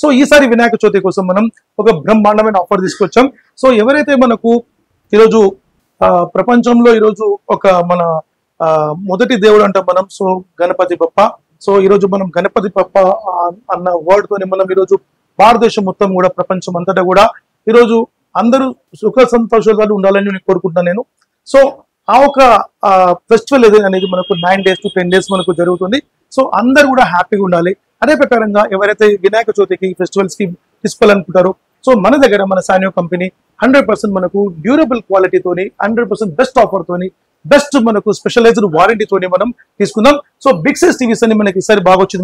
So ఈసారి వినాయక చవితి కోసం మనం ఒక బ్రహ్మాండమైన ఆఫర్ తీసుకొచ్చాం. సో ఎవరైతే మనకు ఈరోజు ప్రపంచంలో ఈరోజు ఒక మన మొదటి దేవుడు అంటాం మనం, సో గణపతి బప్ప. సో ఈరోజు మనం గణపతి బప్ప అన్న వర్డ్ తోని మనం ఈరోజు భారతదేశం మొత్తం కూడా ప్రపంచం అంతటా కూడా ఈరోజు అందరూ సుఖ సంతోషాలు ఉండాలని నేను కోరుకుంటున్నాను నేను. సో ఆ ఒక ఫెస్టివల్ అనేది మనకు 9 days to 10 days మనకు జరుగుతుంది. సో అందరు కూడా హ్యాపీగా ఉండాలి. అదే ప్రకారంగా ఎవరైతే వినాయక చవితికి ఫెస్టివల్స్ కి తీసుకోవాలనుకుంటారో, సో మన దగ్గర మన సానియో కంపెనీ 100% మనకు డ్యూరబుల్ క్వాలిటీతోని 100% బెస్ట్ ఆఫర్ తోని బెస్ట్ మనకు స్పెషలైజ్డ్ వారంటీతోని మనం తీసుకుందాం. సో బిగ్ సైజ్ టీవీస్ అని మనకి ఈసారి బాగా వచ్చింది.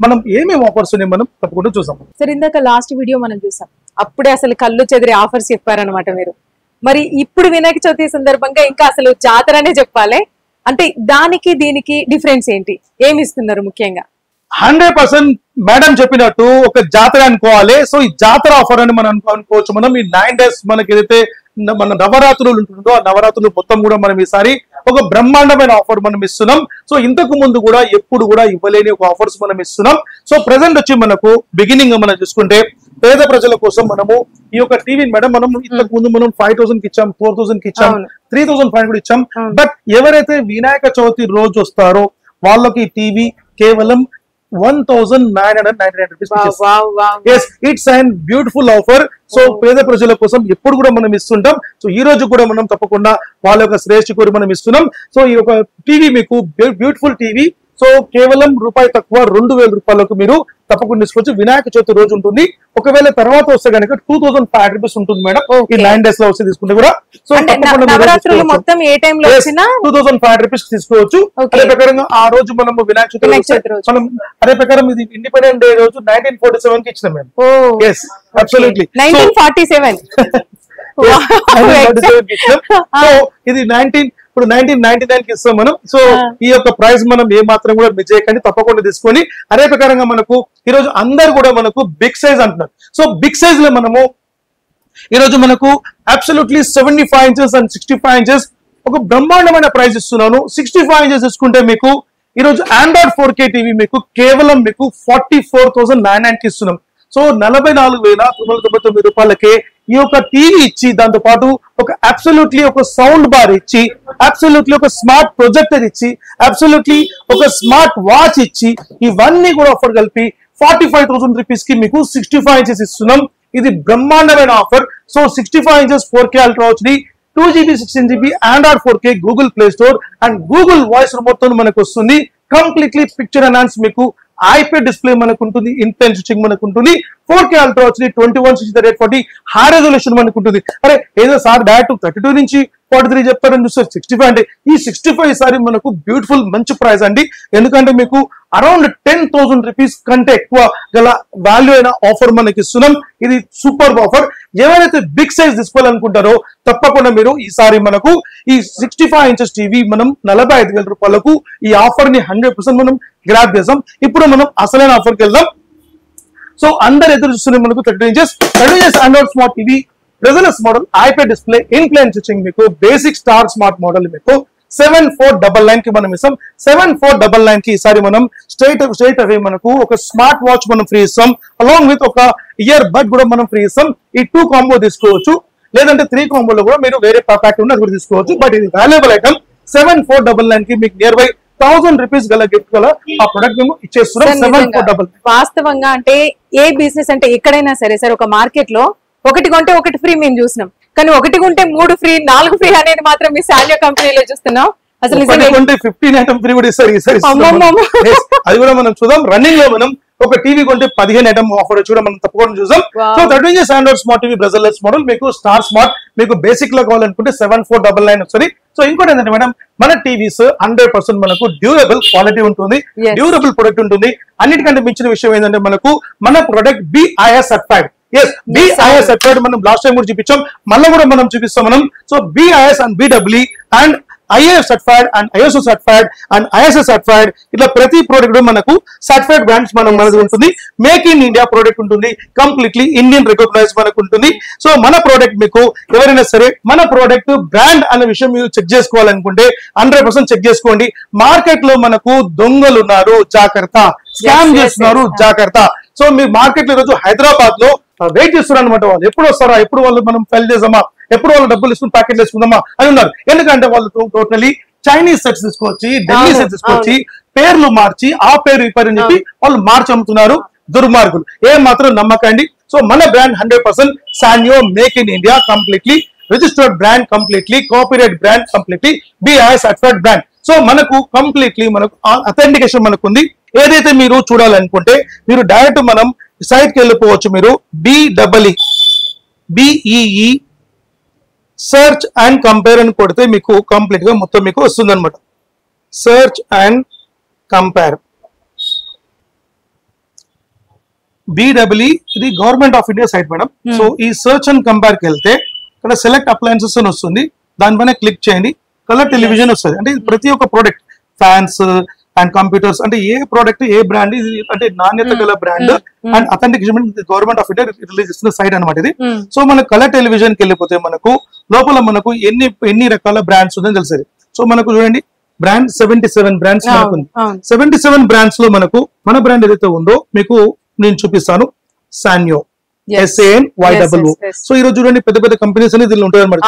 మనం ఏమేమి ఆఫర్స్ ఉన్నాయి మనం తప్పకుండా చూసాం. సార్ ఇందాక లాస్ట్ వీడియో మనం చూసాం, అప్పుడే అసలు కళ్ళు చెదిరే ఆఫర్స్ చెప్పారనమాట మీరు. మరి ఇప్పుడు వినాయక చవితి సందర్భంగా ఇంకా అసలు జాతరనే చెప్పాలి అంటే దానికి దీనికి డిఫరెన్స్ ఏంటి, ఏమి ఇస్తున్నారు ముఖ్యంగా? 100% మేడం చెప్పినట్టు ఒక జాతర అనుకోవాలి. సో ఈ జాతర ఆఫర్ అని మనం అనుకోవచ్చు. మనం ఈ 9 days మనకి ఏదైతే మన నవరాత్రులు ఉంటుందో ఆ నవరాత్రులు మొత్తం కూడా మనం ఈసారి ఒక బ్రహ్మాండమైన ఆఫర్ మనం ఇస్తున్నాం. సో ఇంతకు ముందు కూడా ఎప్పుడు కూడా ఇవ్వలేని ఒక ఆఫర్స్ మనం ఇస్తున్నాం. సో ప్రెసెంట్ వచ్చి మనకు బిగినింగ్ మనం చూసుకుంటే పేద ప్రజల కోసం మనము ఈ యొక్క టీవీని మేడం మనం ఇంతకు ముందు మనం 5,000 కి ఇచ్చాం, 4,000 కి ఇచ్చాం, 3,500 కూడా ఇచ్చాం. బట్ ఎవరైతే వినాయక చవితి రోజు వస్తారో వాళ్ళకి టీవీ కేవలం 1,999 rupees. Yes, it's an beautiful offer. So పేద ప్రజల కోసం ఎప్పుడు కూడా మనం ఇస్తుంటాం. సో ఈ రోజు కూడా మనం తప్పకుండా వాళ్ళ యొక్క శ్రేష్ఠ కోరి మనం ఇస్తున్నాం. సో ఈ యొక్క టీవీ మీకు బ్యూటిఫుల్ టీవీ సో కేవలం రూపాయి తక్కువ 2,000 రూపాయలకు మీరు తప్పకుండా తీసుకోవచ్చు. వినాయక చవితి రోజు ఉంటుంది. ఒకవేళ తర్వాత వస్తే కనుక 2,500 rupees ఉంటుంది మేడం. ఈ 9 days లో వస్తే తీసుకుంటే కూడా సో మొత్తం ఏ టైం లో 2,500 rupees తీసుకోవచ్చు. అదే ప్రకారంగా ఆ రోజు మనం వినాయక చవితి మనం అదే ప్రకారం ఇది ఇండిపెండెంట్ డే రోజు 1947 కి ఇచ్చినాం మేడం. yes absolutely 1947 సో ఇది 1999 కి ఇస్తాం మనం. సో ఈ యొక్క ప్రైస్ మనం ఏ మాత్రం కూడా మిస్ చేయకండి, తప్పకుండా తీసుకొని. అదే ప్రకారంగా మనకు ఈ రోజు అందరు కూడా మనకు బిగ్ సైజ్ అంటున్నారు. సో బిగ్ సైజ్ లో మనము ఈ రోజు మనకు అబ్సల్యూట్లీ 75 inches అండ్ 65 inches ఒక బ్రహ్మాండమైన ప్రైస్ ఇస్తున్నాను. 65 inches తీసుకుంటే మీకు ఈ రోజు ఆండ్రాయిడ్ 4K టీవీ మీకు కేవలం మీకు 44,990 కి ఇస్తున్నాం. సో 44,999 రూపాయలకే ఈ యొక్క టీవీ ఇచ్చి దాంతో పాటు ఒక అబ్సల్యూట్లీ ఒక సౌండ్ బార్ ఇచ్చి అబ్సల్యూట్లీ ఒక స్మార్ట్ ప్రొజెక్టర్ ఇచ్చి అబ్సల్యూట్లీ ఒక స్మార్ట్ వాచ్ ఇచ్చి ఇవన్నీ కూడా ఆఫర్ కలిపి 45,000 rupees కి మీకు 65 inches ఇస్తున్నాం. ఇది బ్రహ్మాండమైన offer. So 65 inches 4K ultra HD 2GB 16GB Android 4K Google Play store and Google voice remote తో మనకు వస్తుంది. కంప్లీట్లీ పిక్చర్ ఎన్హాన్స్ మీకు ఐపీఎస్ డిస్ప్లే మనకు ఉంటుంది, ఇన్ఫ్లుయెన్స్ స్విచింగ్ మనకు ఉంటుంది, 4K ultra HD 2160x840 high resolution మనకు ఉంటుంది. అరే ఏదో సార్ డైరెక్ట్ 32 నుంచి 43 చెప్తారని చూస్తారు 65 అంటే ఈ 65 సారి మనకు బ్యూటిఫుల్ మంచి ప్రైస్ అండి. ఎందుకంటే మీకు అరౌండ్ 10,000 rupees కంటే ఎక్కువ గల వాల్యూ అయిన ఆఫర్ మనకి ఇస్తున్నాం. ఇది సూపర్ ఆఫర్. ఎవరైతే బిగ్ సైజ్ తీసుకోవాలనుకుంటారో తప్పకుండా మీరు ఈసారి మనకు ఈ 65 inches టీవీ మనం 45,000 రూపాయలకు ఈ ఆఫర్ ని 100% మనం గ్రాబ్ చేసాం. ఇప్పుడు మనం అసలైన ఆఫర్కి వెళ్దాం. సో అందరు ఎదురు చూస్తున్నారు మనకు 30 inches Android smart TV presence model IPS display influence switching మీకు బేసిక్ స్టార్ స్మార్ట్ మోడల్ మీకు 7499 కి మనం ఇస్తాం. 7499 కి ఈసారి మనం స్ట్రైట్ అవే మనకు ఒక స్మార్ట్ వాచ్ మనం ఫ్రీ ఇస్తాం. అలాంగ్ విత్ ఒక ఇయర్ బడ్ కూడా మనం ఫ్రీ ఇస్తాం. ఈ 2 కాంబో తీసుకోవచ్చు, లేదంటే 3 కాంబోలో కూడా మీరు వేరే ప్యాక్ ఉన్న కూడా తీసుకోవచ్చు. బట్ ఇది వాల్యుబుల్ ఐటమ్. 7499 కి మీకు నియర్ బై 1,000 rupees గల గిఫ్ట్ గల ఆ ప్రొడక్ట్ మేము ఇచ్చేస్తున్నాం. 7499 వాస్తవంగా అంటే ఏ బిజినెస్ అంటే ఎక్కడైనా సరే సార్ ఒక మార్కెట్ లో ఒకటి కొంటే ఒకటి ఫ్రీ మేము చూసినాం, కానీ ఒకటి కొంటే 3 ఫ్రీ 4 ఫ్రీ అనేది మాత్రం మీ సానియో కంపెనీలో చూస్తున్నాం. అసలు 15 ఐటమ్ ఫ్రీ కూడా ఇస్తారు ఈసారి. అది కూడా మనం చూద్దాం. రన్నింగ్ లో మనం ఒక టీవీ కొంటే 15 ఐటమ్ ఆఫర్ వచ్చి కూడా మనం తప్పకుండా చూసాం. So 30 inches Android smart TV bezelless model మీకు స్టార్ స్మార్ట్ మీకు బేసిక్ లో కావాలనుకుంటే 7499 వస్తుంది. సో ఇంకోటి ఏంటంటే మేడం మన టీవీస్ 100% మనకు డ్యూరబుల్ క్వాలిటీ ఉంటుంది, డ్యూరబుల్ ప్రొడక్ట్ ఉంటుంది. అన్నిటికంటే మించిన విషయం ఏంటంటే మనకు మన product BIS certified. BIS certified మనం లాస్ట్ టైం కూడా చూపించాం, మళ్ళీ కూడా మనం చూపిస్తాం మనం. So BIS and BEE and IAF certified and ISO certified and ISS certified ఇట్లా ప్రతి ప్రోడక్ట్ మనకు సర్టిఫైడ్ బ్రాండ్స్ మనది ఉంటుంది. మేక్ ఇన్ ఇండియా ప్రోడక్ట్ ఉంటుంది, కంప్లీట్లీ ఇండియన్ రికగ్నైజ్ మనకు ఉంటుంది. సో మన ప్రోడక్ట్ మీకు ఎవరైనా సరే మన ప్రోడక్ట్ బ్రాండ్ అనే విషయం మీరు చెక్ చేసుకోవాలనుకుంటే 100% చెక్ చేసుకోండి. మార్కెట్ లో మనకు దొంగలు ఉన్నారు, జాగ్రత్త. స్కామ్ చేస్తున్నారు, జాగ్రత్త. సో మీ మార్కెట్ లో ఈరోజు హైదరాబాద్ లో వెయిట్ చేస్తున్నారు అనమాట. వాళ్ళు ఎప్పుడు వస్తారా, ఎప్పుడు వాళ్ళు మనం ఫైల్ చేద్దామా, ఎప్పుడు వాళ్ళు డబ్బులు తీసుకుని ప్యాకెట్ వేసుకుందామా అని ఉన్నారు. ఎందుకంటే వాళ్ళు టోటలీ చైనీస్ సెట్స్ తీసుకొచ్చి, ఢిల్లీ సెట్స్ తీసుకొచ్చి పేర్లు మార్చి ఆ పేరు ఈ పేరు అని చెప్పి వాళ్ళు మార్చి అమ్ముతున్నారు. దుర్మార్గులు, ఏ మాత్రం నమ్మకండి. సో మన brand 100% సాన్యో, make in India, completely registered brand, completely copyright brand, completely BIS certified brand. So మనకు కంప్లీట్లీ మనకు అథెంటికేషన్ మనకు ఉంది. ఏదైతే మీరు చూడాలనుకుంటే మీరు డైరెక్ట్ మనం సైట్ కి వెళ్ళిపోవచ్చు. మీరు BEE సర్చ్ అండ్ కంపేర్ అని కొడితే మీకు కంప్లీట్ గా మొత్తం మీకు వస్తుంది అనమాట. సర్చ్ అండ్ కంపేర్ BEE ఇది government of India site madam. So ఈ సర్చ్ అండ్ కంపేర్ కి వెళ్తే ఇక్కడ సెలెక్ట్ అప్లయన్సెస్ అని వస్తుంది. దానిపైన క్లిక్ చేయండి. కలర్ టెలివిజన్ వస్తుంది. అంటే ప్రతి ఒక్క ప్రోడక్ట్, ఫ్యాన్స్ అండ్ కంప్యూటర్స్, అంటే ఏ ప్రోడక్ట్ ఏ బ్రాండ్ ఇది అంటే నాణ్యత గల brand and authentication government of India release చేస్తున్న సైట్ అనమాట ఇది. సో మన కలర్ టెలివిజన్ కి వెళ్ళిపోతే మనకు లోపల మనకు ఎన్ని రకాల బ్రాండ్స్ ఉందని తెలిసేది. సో మనకు చూడండి బ్రాండ్ 77 బ్రాండ్స్ మనకు ఉంది. 77 బ్రాండ్స్ లో మనకు మన బ్రాండ్ ఏదైతే ఉందో మీకు నేను చూపిస్తాను. సాన్యో, SANYOO. సో ఈ రోజు చూడండి పెద్ద పెద్ద కంపెనీస్ అనేది దీనిలో ఉంటాయి అనమాట.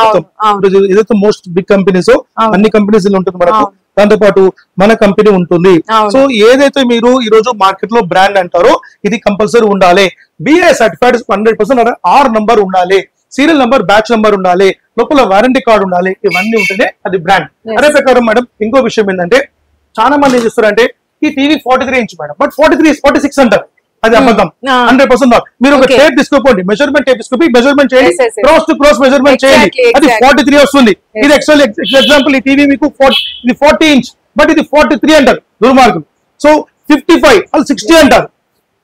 ఏదైతే మోస్ట్ బిగ్ కంపెనీస్ అన్ని కంపెనీస్ దీనిలో ఉంటుంది మనకు. దాంతో పాటు మన కంపెనీ ఉంటుంది. సో ఏదైతే మీరు ఈ రోజు మార్కెట్ లో బ్రాండ్ అంటారో ఇది కంపల్సరీ ఉండాలి. BIS సర్టిఫైడ్ 100% R నంబర్ ఉండాలి, సీరియల్ నంబర్, బ్యాచ్ నంబర్ ఉండాలి, లోపల వారంటీ కార్డు ఉండాలి. ఇవన్నీ ఉంటేనే అది బ్రాండ్. అదే ప్రకారం మేడం ఇంకో విషయం ఏంటంటే చాలా మంది ఏం చేస్తారంటే ఈ టీవీ 43 ఇంచ్ మేడం, బట్ 46 అంటారు. అది అబద్ధం. 100% నాట్. మీరు ఒక టేప్ తీసుకోండి, మెజర్మెంట్ టేప్ తీసుకొని మెజర్మెంట్ చేయండి, క్రాస్ టు క్రాస్ మెజర్మెంట్ చేయండి, అది 43 వస్తుంది. ఇది యాక్చువల్లీ ఎగ్జాంపుల్ ఈ టీవీ మీకు 40 ఇంచ్, బట్ ఇది 43 అంటారు దుర్మార్గులు. సో 55 వాళ్ళు 60 అంటారు,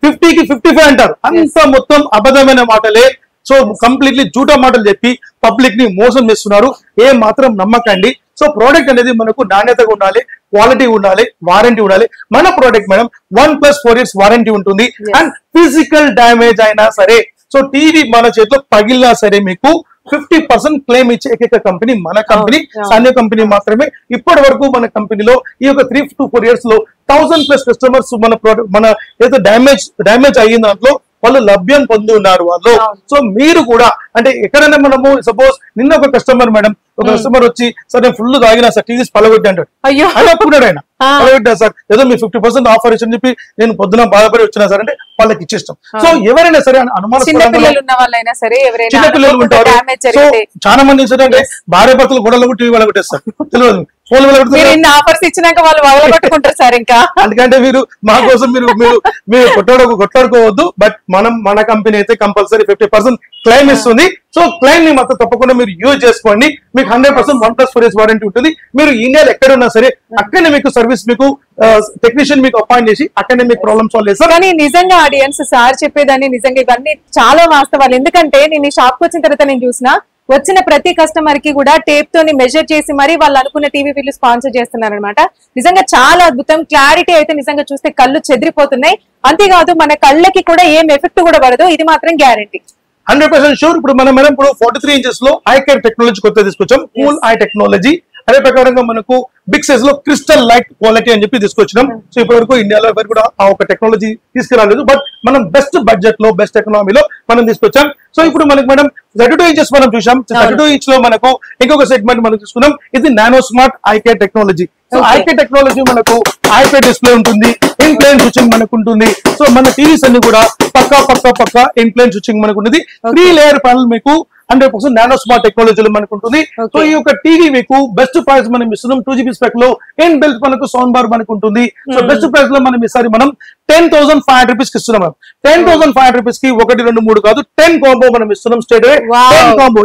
50కి 55 అంటారు. అంత మొత్తం అబద్ధమైన మాటలే. సో కంప్లీట్లీ జూటా మాటలు చెప్పి పబ్లిక్ ని మోసం చేస్తున్నారు. ఏ మాత్రం నమ్మకండి. సో ప్రోడక్ట్ అనేది మనకు నాణ్యతగా ఉండాలి, క్వాలిటీ ఉండాలి, వారంటీ ఉండాలి. మన ప్రోడక్ట్ మేడం 1+4 years వారంటీ ఉంటుంది. అండ్ ఫిజికల్ డ్యామేజ్ అయినా సరే, సో టీవీ మన చేతిలో పగిలినా సరే మీకు 50% క్లెయిమ్ ఇచ్చే ఏకైక కంపెనీ మన కంపెనీ, సాన్యో కంపెనీ మాత్రమే. ఇప్పటి వరకు మన కంపెనీలో ఈ యొక్క 3 to 4 years లో 1000+ కస్టమర్స్ మన ప్రోడక్ట్ మన ఏదో డ్యామేజ్ అయిన దాంట్లో వాళ్ళు లభ్యం పొంది ఉన్నారు వాళ్ళు. సో మీరు కూడా అంటే ఎక్కడైనా మనము సపోజ్ నిన్న ఒక కస్టమర్ మేడం, ఒక కస్టమర్ వచ్చి సార్ నేను ఫుల్ తాగినా సార్ టీవీ పలగొట్టి అంటాడు. అనుకున్నాడు ఆయన, పలగొట్టా సార్ ఏదో మీ 50% ఆఫర్ ఇచ్చని చెప్పి నేను పొద్దున బాధపడి వచ్చినా సార్ అంటే వాళ్ళకి ఇచ్చేస్తాం. సో ఎవరైనా సరే అనుమానం, చిన్నపిల్లలు ఉంటారు. సో చాలా మంది ఏంటంటే భార్య భర్తలు గొడవలు టీవీ వాళ్ళ కొట్టేస్తారు, తెలియదు ఫోన్ ఆఫర్స్ ఇచ్చినాక వాళ్ళు వదలగొట్టుకుంటారు సార్. ఇంకా అందుకంటే మీరు మా కోసం మీరు కొట్లాడుకోవద్దు. బట్ మన కంపెనీ అయితే కంపల్సరీ 50% క్లెయిమ్ ఇస్తుంది. సో క్లెయిమ్ ని మాత్రం తప్పకుండా మీరు యూజ్ చేసుకోండి. మీకు 100% 1+4 years వారంటీ ఉంటుంది. మీరు ఇండియాలో ఎక్కడ ఉన్నా సరే అక్కడనే మీకు సర్వీస్, మీకు టెక్నీషియన్ మీకు అపాయింట్ చేసి అక్కడనే మీకు ప్రాబ్లమ్ సాల్వ్ చేస్తారు. కానీ నిజంగా ఆడియన్స్ సార్ చెప్పేదాన్ని నిజంగా ఇవన్నీ చాలా వాస్తవాలు. ఎందుకంటే నేను ఈ షాప్ కి వచ్చిన తర్వాత నేను చూసిన వచ్చిన ప్రతి కస్టమర్ కి కూడా టేప్ తోని మెజర్ చేసి మరి వాళ్ళు అనుకున్న టీవీ వీళ్ళు స్పాన్సర్ చేస్తున్నారు అనమాట. నిజంగా చాలా అద్భుతం. క్లారిటీ అయితే నిజంగా చూస్తే కళ్ళు చెదిరిపోతున్నాయి. అంతేకాదు మన కళ్ళకి కూడా ఏం ఎఫెక్ట్ కూడా పడదు, ఇది మాత్రం గ్యారంటీ. 100% షూర్. ఇప్పుడు మనం 43 ఇంచెస్ లో ఐ కేర్ టెక్నాలజీ కొత్త తీసుకొచ్చాం, కూల్ ఐ టెక్నాలజీ. అదే ప్రకారంగా మనకు బిగ్ సైజ్ లో క్రిస్టల్ లైట్ క్వాలిటీ అని చెప్పి తీసుకొచ్చినాం. సో ఇప్పటి వరకు ఇండియాలో ఎవరు కూడా ఆ ఒక టెక్నాలజీ తీసుకురాలేదు. బట్ మనం బెస్ట్ బడ్జెట్ లో, బెస్ట్ ఎకనామీలో మనం తీసుకొచ్చాం. సో ఇప్పుడు మనకి మనం 32 ఇంచెస్ మనం చూసాం. 32 ఇంచ్ లో మనకు ఇంకొక సెగ్మెంట్ మనం తీసుకున్నాం. ఇది nano smart I care technology. So I care technology మనకు ఐపీఎస్ డిస్ప్లే ఉంటుంది, ఇన్ ప్లేన్ స్విచ్చింగ్ మనకు ఉంటుంది. సో మన టీవీస్ అన్ని కూడా పక్కా ఇన్ ప్లేన్ స్విచ్చింగ్ మనకు ఉంటుంది. 3 లేయర్ ప్యానల్ మీకు 100% నానో స్మార్ట్ టెక్నాలజీలో మనకు ఉంటుంది. సో ఈ యొక్క టీవీ మీకు బెస్ట్ ప్రైస్ మనం ఇస్తున్నాం. 2GB స్పెక్ లో ఇన్ బిల్ట్ మనకు సౌండ్ బార్ మనకు ఉంటుంది. సో బెస్ట్ ప్రైస్ లో మనం ఈసారి మనం 10,500 రూపీస్ కి ఇస్తున్నాం. 10,500 రూపీస్ కి 1, 2, 3 కాదు 10 కాంబో మనం ఇస్తున్నాం. Straight away 10 combo.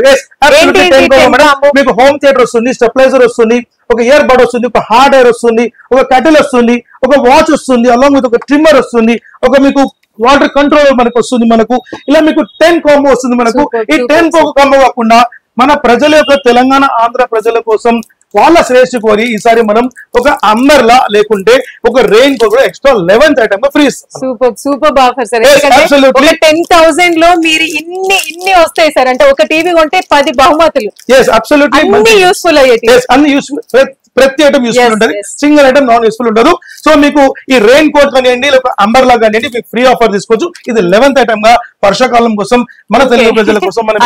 మీకు హోమ్ థియేటర్ వస్తుంది, స్టెబిలైజర్ వస్తుంది, ఒక ఇయర్ బడ్ వస్తుంది, ఒక హార్డ్ ఎయిర్ వస్తుంది, ఒక కటిల్ వస్తుంది, ఒక వాచ్ వస్తుంది, అలాంగ్ విత్ ఒక ట్రిమ్మర్ వస్తుంది, ఒక మీకు వాటర్ కంట్రోల్ మనకు వస్తుంది. మనకు ఇలా మీకు 10 కాంబో వస్తుంది. మనకు ఈ 10 కాంబో కాకుండా మన ప్రజల యొక్క తెలంగాణ ఆంధ్ర ప్రజల కోసం వాళ్ళ శ్రేష్ఠ కోరి ఈసారి మనం ఒక అంబర్లా లేకుంటే ఒక రెయిన్ కోట్ కూడా extra 11th item free. Super offer sir. 10,000 లో మీరు ఇన్ని వస్తాయి సార్. అంటే ఒక టీవీ కొంటే 10 బహుమతులు. అబ్సల్యూట్లీ యూస్ఫుల్ అయ్యేది. అన్ని యూస్ఫుల్. ప్రతి ఐటమ్ యూస్ఫుల్ ఉంటుంది, సింగిల్ ఐటమ్ నాన్ యూస్ఫుల్ ఉండదు. సో మీకు ఈ రెయిన్ కోట్ కానివ్వండి, అంబర్లా కానివ్వండి, మీకు ఫ్రీ ఆఫర్ తీసుకోవచ్చు. ఇది 11th ఐటమ్ గా వర్షాకాలం కోసం మన తెలుగు ప్రజల కోసం మనం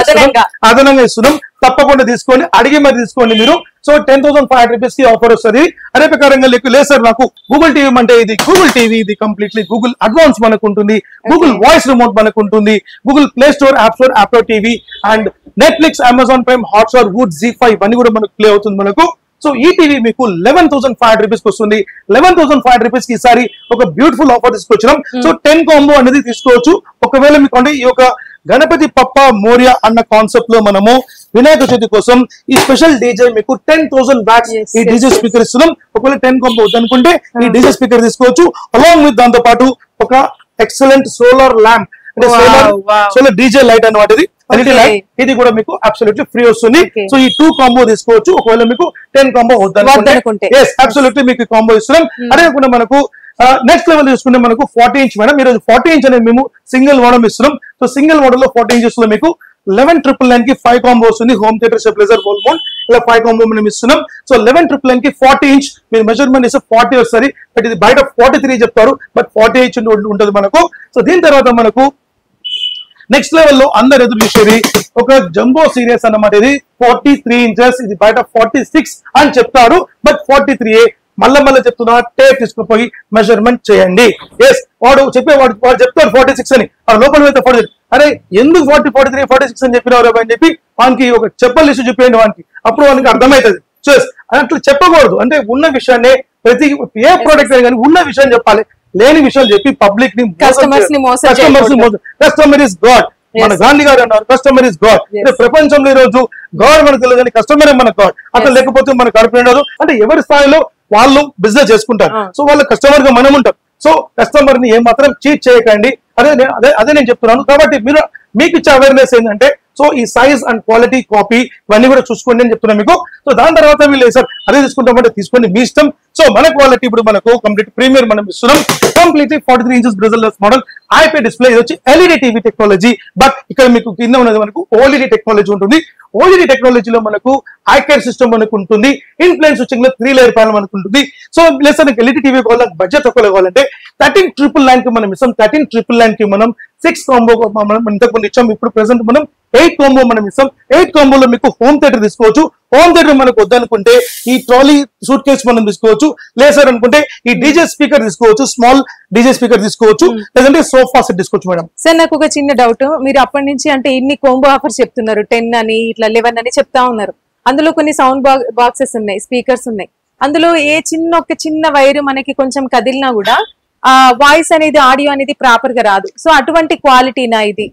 అదనంగా ఇస్తున్నాం. తప్పకుండా తీసుకోండి, అడిగి మరి తీసుకోండి మీరు. సో 10,500 రూపీస్ కి ఆఫర్ వస్తుంది. అదే ప్రకారంగా లేదు సార్ నాకు గూగుల్ టీవీ అంటే ఇది గూగుల్ టీవీ, ఇది కంప్లీట్లీ గూగుల్ అడ్వాన్స్ మనకు ఉంటుంది, గూగుల్ వాయిస్ రిమోట్ మనకు ఉంటుంది, Google Play Store, app store, app TV and Netflix, Amazon Prime, Hotstar, Voot, Zee five ఇవన్నీ కూడా మనకు ప్లే అవుతుంది మనకు. సో ఈ టీవీ మీకు 11,500 రూపీస్ కి వస్తుంది. 11,500 రూపీస్ కి ఈసారి ఒక బ్యూటిఫుల్ ఆఫర్ తీసుకొచ్చినాం. సో 10 కాంబో అనేది తీసుకోవచ్చు. ఒకవేళ మీకు అంటే ఈ యొక్క గణపతి పప్ప మోరియా అన్న కాన్సెప్ట్ లో మనము వినాయక చవితి కోసం ఈ స్పెషల్ డీజే మీకు 10,000 వాట్స్ ఈ డీజే స్పీకర్ ఇస్తున్నాం. ఒకవేళ 10 కాంబో వద్దనుకుంటే ఈ డీజే స్పీకర్ తీసుకోవచ్చు. అలాంగ్ విత్ దాంతో పాటు ఒక ఎక్సలెంట్ సోలార్ ల్యాంప్ అంటే సోలార్ డీజే లైట్ అన్నమాట. ఇది ఎల్ఈడి లైట్, ఇది కూడా మీకు అబ్సల్యూట్లీ ఫ్రీ వస్తుంది. సో ఈ 2 కాంబో తీసుకోవచ్చు. ఒకవేళ మీకు 10 కాంబో వద్దనుకుంటే అబ్సల్యూట్లీ మీకు కాంబో ఇస్తున్నాం. అదే కాకుండా మనకు నెక్స్ట్ లెవెల్ చూసుకుంటే మనకు 40 ఇంచ్ మేడం. ఈరోజు 40 ఇంచ్ అనేది మేము సింగిల్ మోడల్ ఇస్తున్నాం. సో సింగిల్ మోడల్ లో 40 ఇంచెస్ లో మీకు 11,999 కి 5 కాంబో వస్తుంది. హోమ్ థియేటర్ స్టెబిలైజర్ వోల్ మౌంట్ ఇలా 5 కాంబో మనం ఇస్తున్నాం. సో 11,999 కి 40 ఇంచ్ మీరు మెజర్మెంట్ ఇస్తే 40 వస్తుంది. బట్ ఇది బయట 43 చెప్తారు, బట్ 40 ఇంచ్ ఉంటుంది మనకు. సో దీని తర్వాత మనకు నెక్స్ట్ లెవెల్ లో అందరు ఎదురు చూసేది ఒక జంబో సీరియస్ అన్నమాట. ఇది 43 ఇంచెస్, ఇది బయట 46 అని చెప్తారు, బట్ 43. మళ్ళీ చెప్తున్నా, టేప్ తీసుకుపోయి మెజర్మెంట్ చేయండి. ఎస్ వాడు చెప్తారు 46 అని, ఆ లోపల వెళ్తే 46. అరే ఎందుకు 40, 43, 46 అని చెప్పినవారు అని చెప్పి వానికి ఒక చెప్పల్ ఇష్యూ చెప్పేయండి వానికి, అప్పుడు వానికి అర్థమవుతుంది. సో అట్లా చెప్పకూడదు. అంటే ఉన్న విషయాన్ని ప్రతి ఏ ప్రోడక్ట్ అయినా కానీ ఉన్న విషయం చెప్పాలి, లేని విషయాలు చెప్పి పబ్లిక్ ని కస్టమర్ ఇస్ గాడ్. మన గాంధీ గారు అన్నారు కస్టమర్ ఇస్ గాడ్. ప్రపంచంలో ఈ రోజు గాడ్ మనకు తెలియదు కానీ కస్టమరే మన గాడ్. అట్లా లేకపోతే మన కడుపు ఉండదు. అంటే ఎవరి స్థాయిలో వాళ్ళు బిజినెస్ చేసుకుంటారు. సో వాళ్ళ కస్టమర్ గా మనం ఉంటాం. సో కస్టమర్ ని ఏమాత్రం చీట్ చేయకండి. అదే నేను చెప్తున్నాను. కాబట్టి మీకు ఇచ్చే అవేర్నెస్ ఏంటంటే సో ఈ సైజ్ అండ్ క్వాలిటీ కాపీ ఇవన్నీ కూడా చూసుకోండి అని చెప్తున్నాను మీకు. సో దాని తర్వాత వీళ్ళు సార్ అదే తీసుకుంటామంటే తీసుకోండి, మీ ఇష్టం. సో మన క్వాలిటీ ఇప్పుడు మనకు కంప్లీట్ ప్రీమియర్ మనం ఇస్తున్నాం. Completely 43 inches బ్రెజల్లెస్ model IP display. ఇది వచ్చి ఎల్ఈడి టీవీ టెక్నాలజీ. బట్ ఇక్కడ మీకు కింద ఉన్నది మనకు ఓఎల్ఈడి టెక్నాలజీ ఉంటుంది. ఓఎల్ఈడి టెక్నాలజీలో మనకు ఐకేర్ సిస్టమ్ మనకు ఉంటుంది. ఇన్ఫ్లుయెన్స్ స్విచ్చింగ్ లో 3 లేయర్ ప్యానల్ మనకు ఉంటుంది. సో ప్లస్ మనకి ఎల్ఈడి టీవీ కావాలి, బడ్జెట్ తక్కువ కావాలంటే 13,999 కి మనం ఇస్తాం. 13,999 కి మనం 6 కాంబో మనం ఇంతకుముందు ఇచ్చాం. ఇప్పుడు ప్రెసెంట్ మనం 8 కాంబో మనం ఇస్తాం. 8 కాంబోలో మీకు హోమ్ థియేటర్ తీసుకోవచ్చు. హోమ్ థియేటర్ మనకు వద్దనుకుంటే ఈ ట్రాలీ సూట్ కేసు మనం తీసుకోవచ్చు. లేసారు అనుకుంటే ఈ డీజే స్పీకర్ తీసుకోవచ్చు, స్మాల్ డీజే స్పీకర్ తీసుకోవచ్చు, లేదంటే సోఫా సెట్ తీసుకోవచ్చు మేడం. సార్ నాకు ఒక చిన్న డౌట్, మీరు అప్పటి నుంచి అంటే ఇన్ని కాంబో ఆఫర్స్ చెప్తున్నారు, 10 అని ఇట్లా 11 అని చెప్తా ఉన్నారు. అందులో కొన్ని సౌండ్ బాక్సెస్ ఉన్నాయి, స్పీకర్స్ ఉన్నాయి. అందులో ఒక చిన్న వైర్ మనకి కొంచెం కదిలినా కూడా ఆ వాయిస్ అనేది, ఆడియో అనేది ప్రాపర్ గా రాదు. సో అటువంటి క్వాలిటీనా ఇది?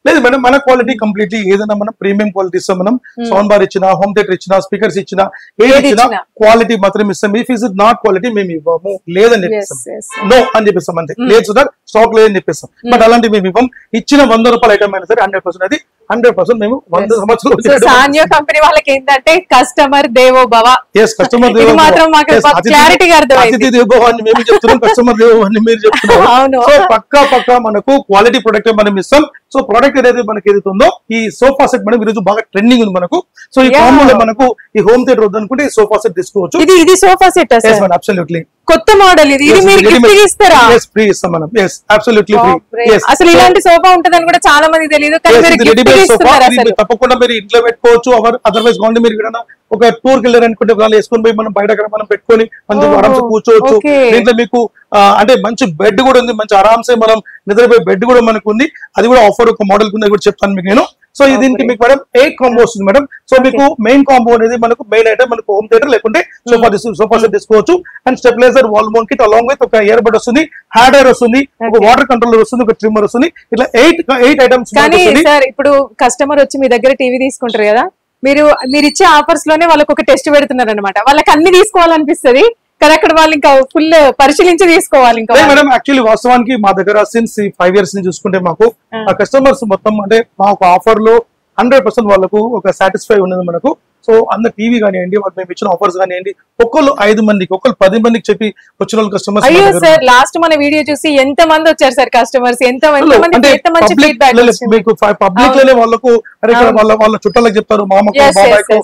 లేదు మేడం, మన క్వాలిటీ కంప్లీట్లీ ఏదైనా మనం ప్రీమియం క్వాలిటీ ఇస్తాం. మనం సౌండ్ బార్ ఇచ్చినా, హోమ్ థియేటర్ ఇచ్చినా, స్పీకర్స్ ఇచ్చినా, ఏది ఇచ్చినా క్వాలిటీ మాత్రం ఇస్తాం. ఇఫ్ ఇస్ నాట్ క్వాలిటీ మేము ఇవ్వము, లేదని చెప్పిస్తాం, నో అని చెప్పిస్తాం. అంతే, లేదు సార్ స్టాక్ లేదని చెప్పిస్తాం. బట్ అలాంటి మేము ఇవ్వం. ఇచ్చిన 100 రూపాయల ఐటమ్ అయినా సరే 100% అది 100% మేము 100 సంవత్సరాలు. సాన్యో కంపెనీ వాళ్ళకి ఏంటంటే కస్టమర్ దేవో భవ. కస్టమర్ దేవో అతిథి దేవో భవ అని మేము చెప్తున్నాం, కస్టమర్ దేవో అని మీరు చెప్తున్నారు. సో పక్కా మనకు క్వాలిటీ ప్రొడక్ట్ మనం ఇస్తాం. సో ప్రొడక్ట్ ఏదైతే మనకి ఏదైతే ఉందో ఈ సోఫా సెట్ మనం ఈరోజు బాగా ట్రెండింగ్ ఉంది మనకు. సో ఈ కాంబోలో మనకు ఈ హోమ్ థియేటర్ వద్దనుకుంటే ఈ సోఫా సెట్ తీసుకోవచ్చు. ఇది సోఫా సెట్ అబ్సల్యూట్లీ కొత్త మోడల్. ఇది మీరు గిఫ్ట్ ఇస్తారా? yes ఫ్రీ ఇస్తాం మనం. yes absolutely free. yes అసలు ఇలాంటి సోఫా ఉంటదని కూడా చాలా మంది తెలియదు, కానీ మీరు గిఫ్ట్ ఇస్తున్నారు. అసలు తప్పకుండా మీరు ఇంట్లో పెట్టుకోవచ్చు. అదర్వైజ్ కావాలి మీరు ఏదైనా ఒక టూర్ కి వెళ్ళారు అనుకుంటే వాళ్ళు వేసుకొని పోయి మనం బయట మనం పెట్టుకొని మంచి ఆరాంసే కూర్చోవచ్చు. దీంట్లో మీకు అంటే మంచి బెడ్ కూడా ఉంది, మంచి ఆరాంసే మనం నిద్రపోయే బెడ్ కూడా మనకు ఉంది. అది కూడా ఆఫర్ ఒక మోడల్ కింద కూడా చెప్తాను మీకు నేను. సో దీనికి మీకు మేడం 8 కాంబో వస్తుంది మేడం. సో మీకు మెయిన్ కాంబో అనేది మనకు మెయిన్ ఐటమ్ మనకు హోమ్ థియేటర్ లేకుంటే సోఫా సెట్ తీసుకోవచ్చు. And stabiliser, wall mount kit along with ఒక ఇయర్ బడ్ వస్తుంది, హ్యాండ్ ఎయిర్ వస్తుంది, ఒక వాటర్ కంట్రోలర్ వస్తుంది, ఒక ట్రిమ్మర్ వస్తుంది. ఇట్లా 8 ఐటమ్స్. కానీ సార్ ఇప్పుడు కస్టమర్ వచ్చి మీ దగ్గర టీవీ తీసుకుంటారు కదా, మీరు ఇచ్చే ఆఫర్స్ లోనే వాళ్ళకి ఒక టెస్ట్ పెడుతున్నారు అనమాట. వాళ్ళకి అన్ని తీసుకోవాలనిపిస్తుంది, కానీ అక్కడ వాళ్ళు ఇంకా ఫుల్ పరిశీలించి తీసుకోవాలి. ఇంకా మేడం యాక్చువల్లీ వాస్తవానికి మా దగ్గర సిన్స్ 5 years నుంచి చూసుకుంటే మాకు ఆ కస్టమర్స్ మొత్తం అంటే మాకు ఆఫర్ లో 100% వాళ్ళకు ఒక సాటిస్ఫై ఉన్నది మనకు. సో అందరు టీవీ కానివ్వండి, వాళ్ళు మేము ఇచ్చిన ఆఫర్స్ కానివ్వండి, ఒక్కళ్ళు 5 మందికి, ఒక్కళ్ళు 10 మందికి చెప్పి వచ్చిన వాళ్ళు కస్టమర్స్. అయ్యో సార్, లాస్ట్ మన వీడియో చూసి ఎంత మంది వచ్చారు సార్ కస్టమర్స్, ఎంత మంది మీకు పబ్లిక్ లోనే వాళ్ళకు వాళ్ళ చుట్టాలకు చెప్తారు, మామకు బాబాయ్కు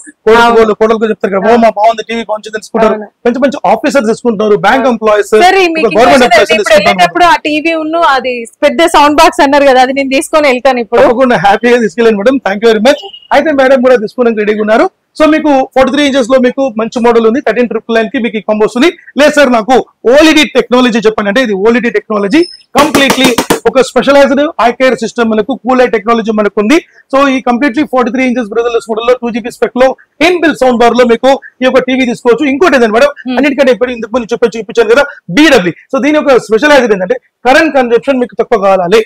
కోడలకు చెప్తారు కదా, మా బాగుంది టీవీ కొంచెం తెలుసుకుంటారు. మంచి మంచి ఆఫీసర్స్ తీసుకుంటారు, బ్యాంక్ ఎంప్లాయీస్, గవర్నమెంట్ ఎంప్లాయీస్. ఆ టీవీ ఉన్ను అది పెద్ద సౌండ్ బాక్స్ అన్నారు కదా, అది నేను తీసుకొని వెళ్తాను ఇప్పుడు. తప్పకుండా హ్యాపీగా తీసుకెళ్ళండి madam. Thank you very much. అయితే మేడం కూడా తీసుకోవడానికి రెడీగా ఉన్నారు. సో మీకు 43 ఇంచెస్ లో మీకు మంచి మోడల్ ఉంది, 13,999 కి మీకు కాంబో వస్తుంది. లేదు సార్ నాకు ఓఎల్ఈడి టెక్నాలజీ చెప్పండి అంటే ఇది ఓఎల్ఈడి టెక్నాలజీ కంప్లీట్లీ ఒక స్పెషలైజ్డ్ ఐ కేర్ సిస్టమ్ మనకు కూల్ ఐ టెక్నాలజీ మనకు ఉంది. సో ఈ కంప్లీట్లీ 43 ఇంచెస్ బ్రదర్లెస్ మోడల్ లో 2GB స్పెక్ లో ఇన్బిల్ సౌండ్ బార్ లో మీకు ఈ యొక్క టీవీ తీసుకోవచ్చు. ఇంకోటి ఏంటంటే మేడం, అన్నిటికంటే ఇప్పుడు ఇంతకు ముందు చూపించాను కదా BW. సో దీని యొక్క స్పెషలైజ్డ్ ఏంటంటే కరెంట్ కన్జప్షన్ మీకు తక్కువ కావాలి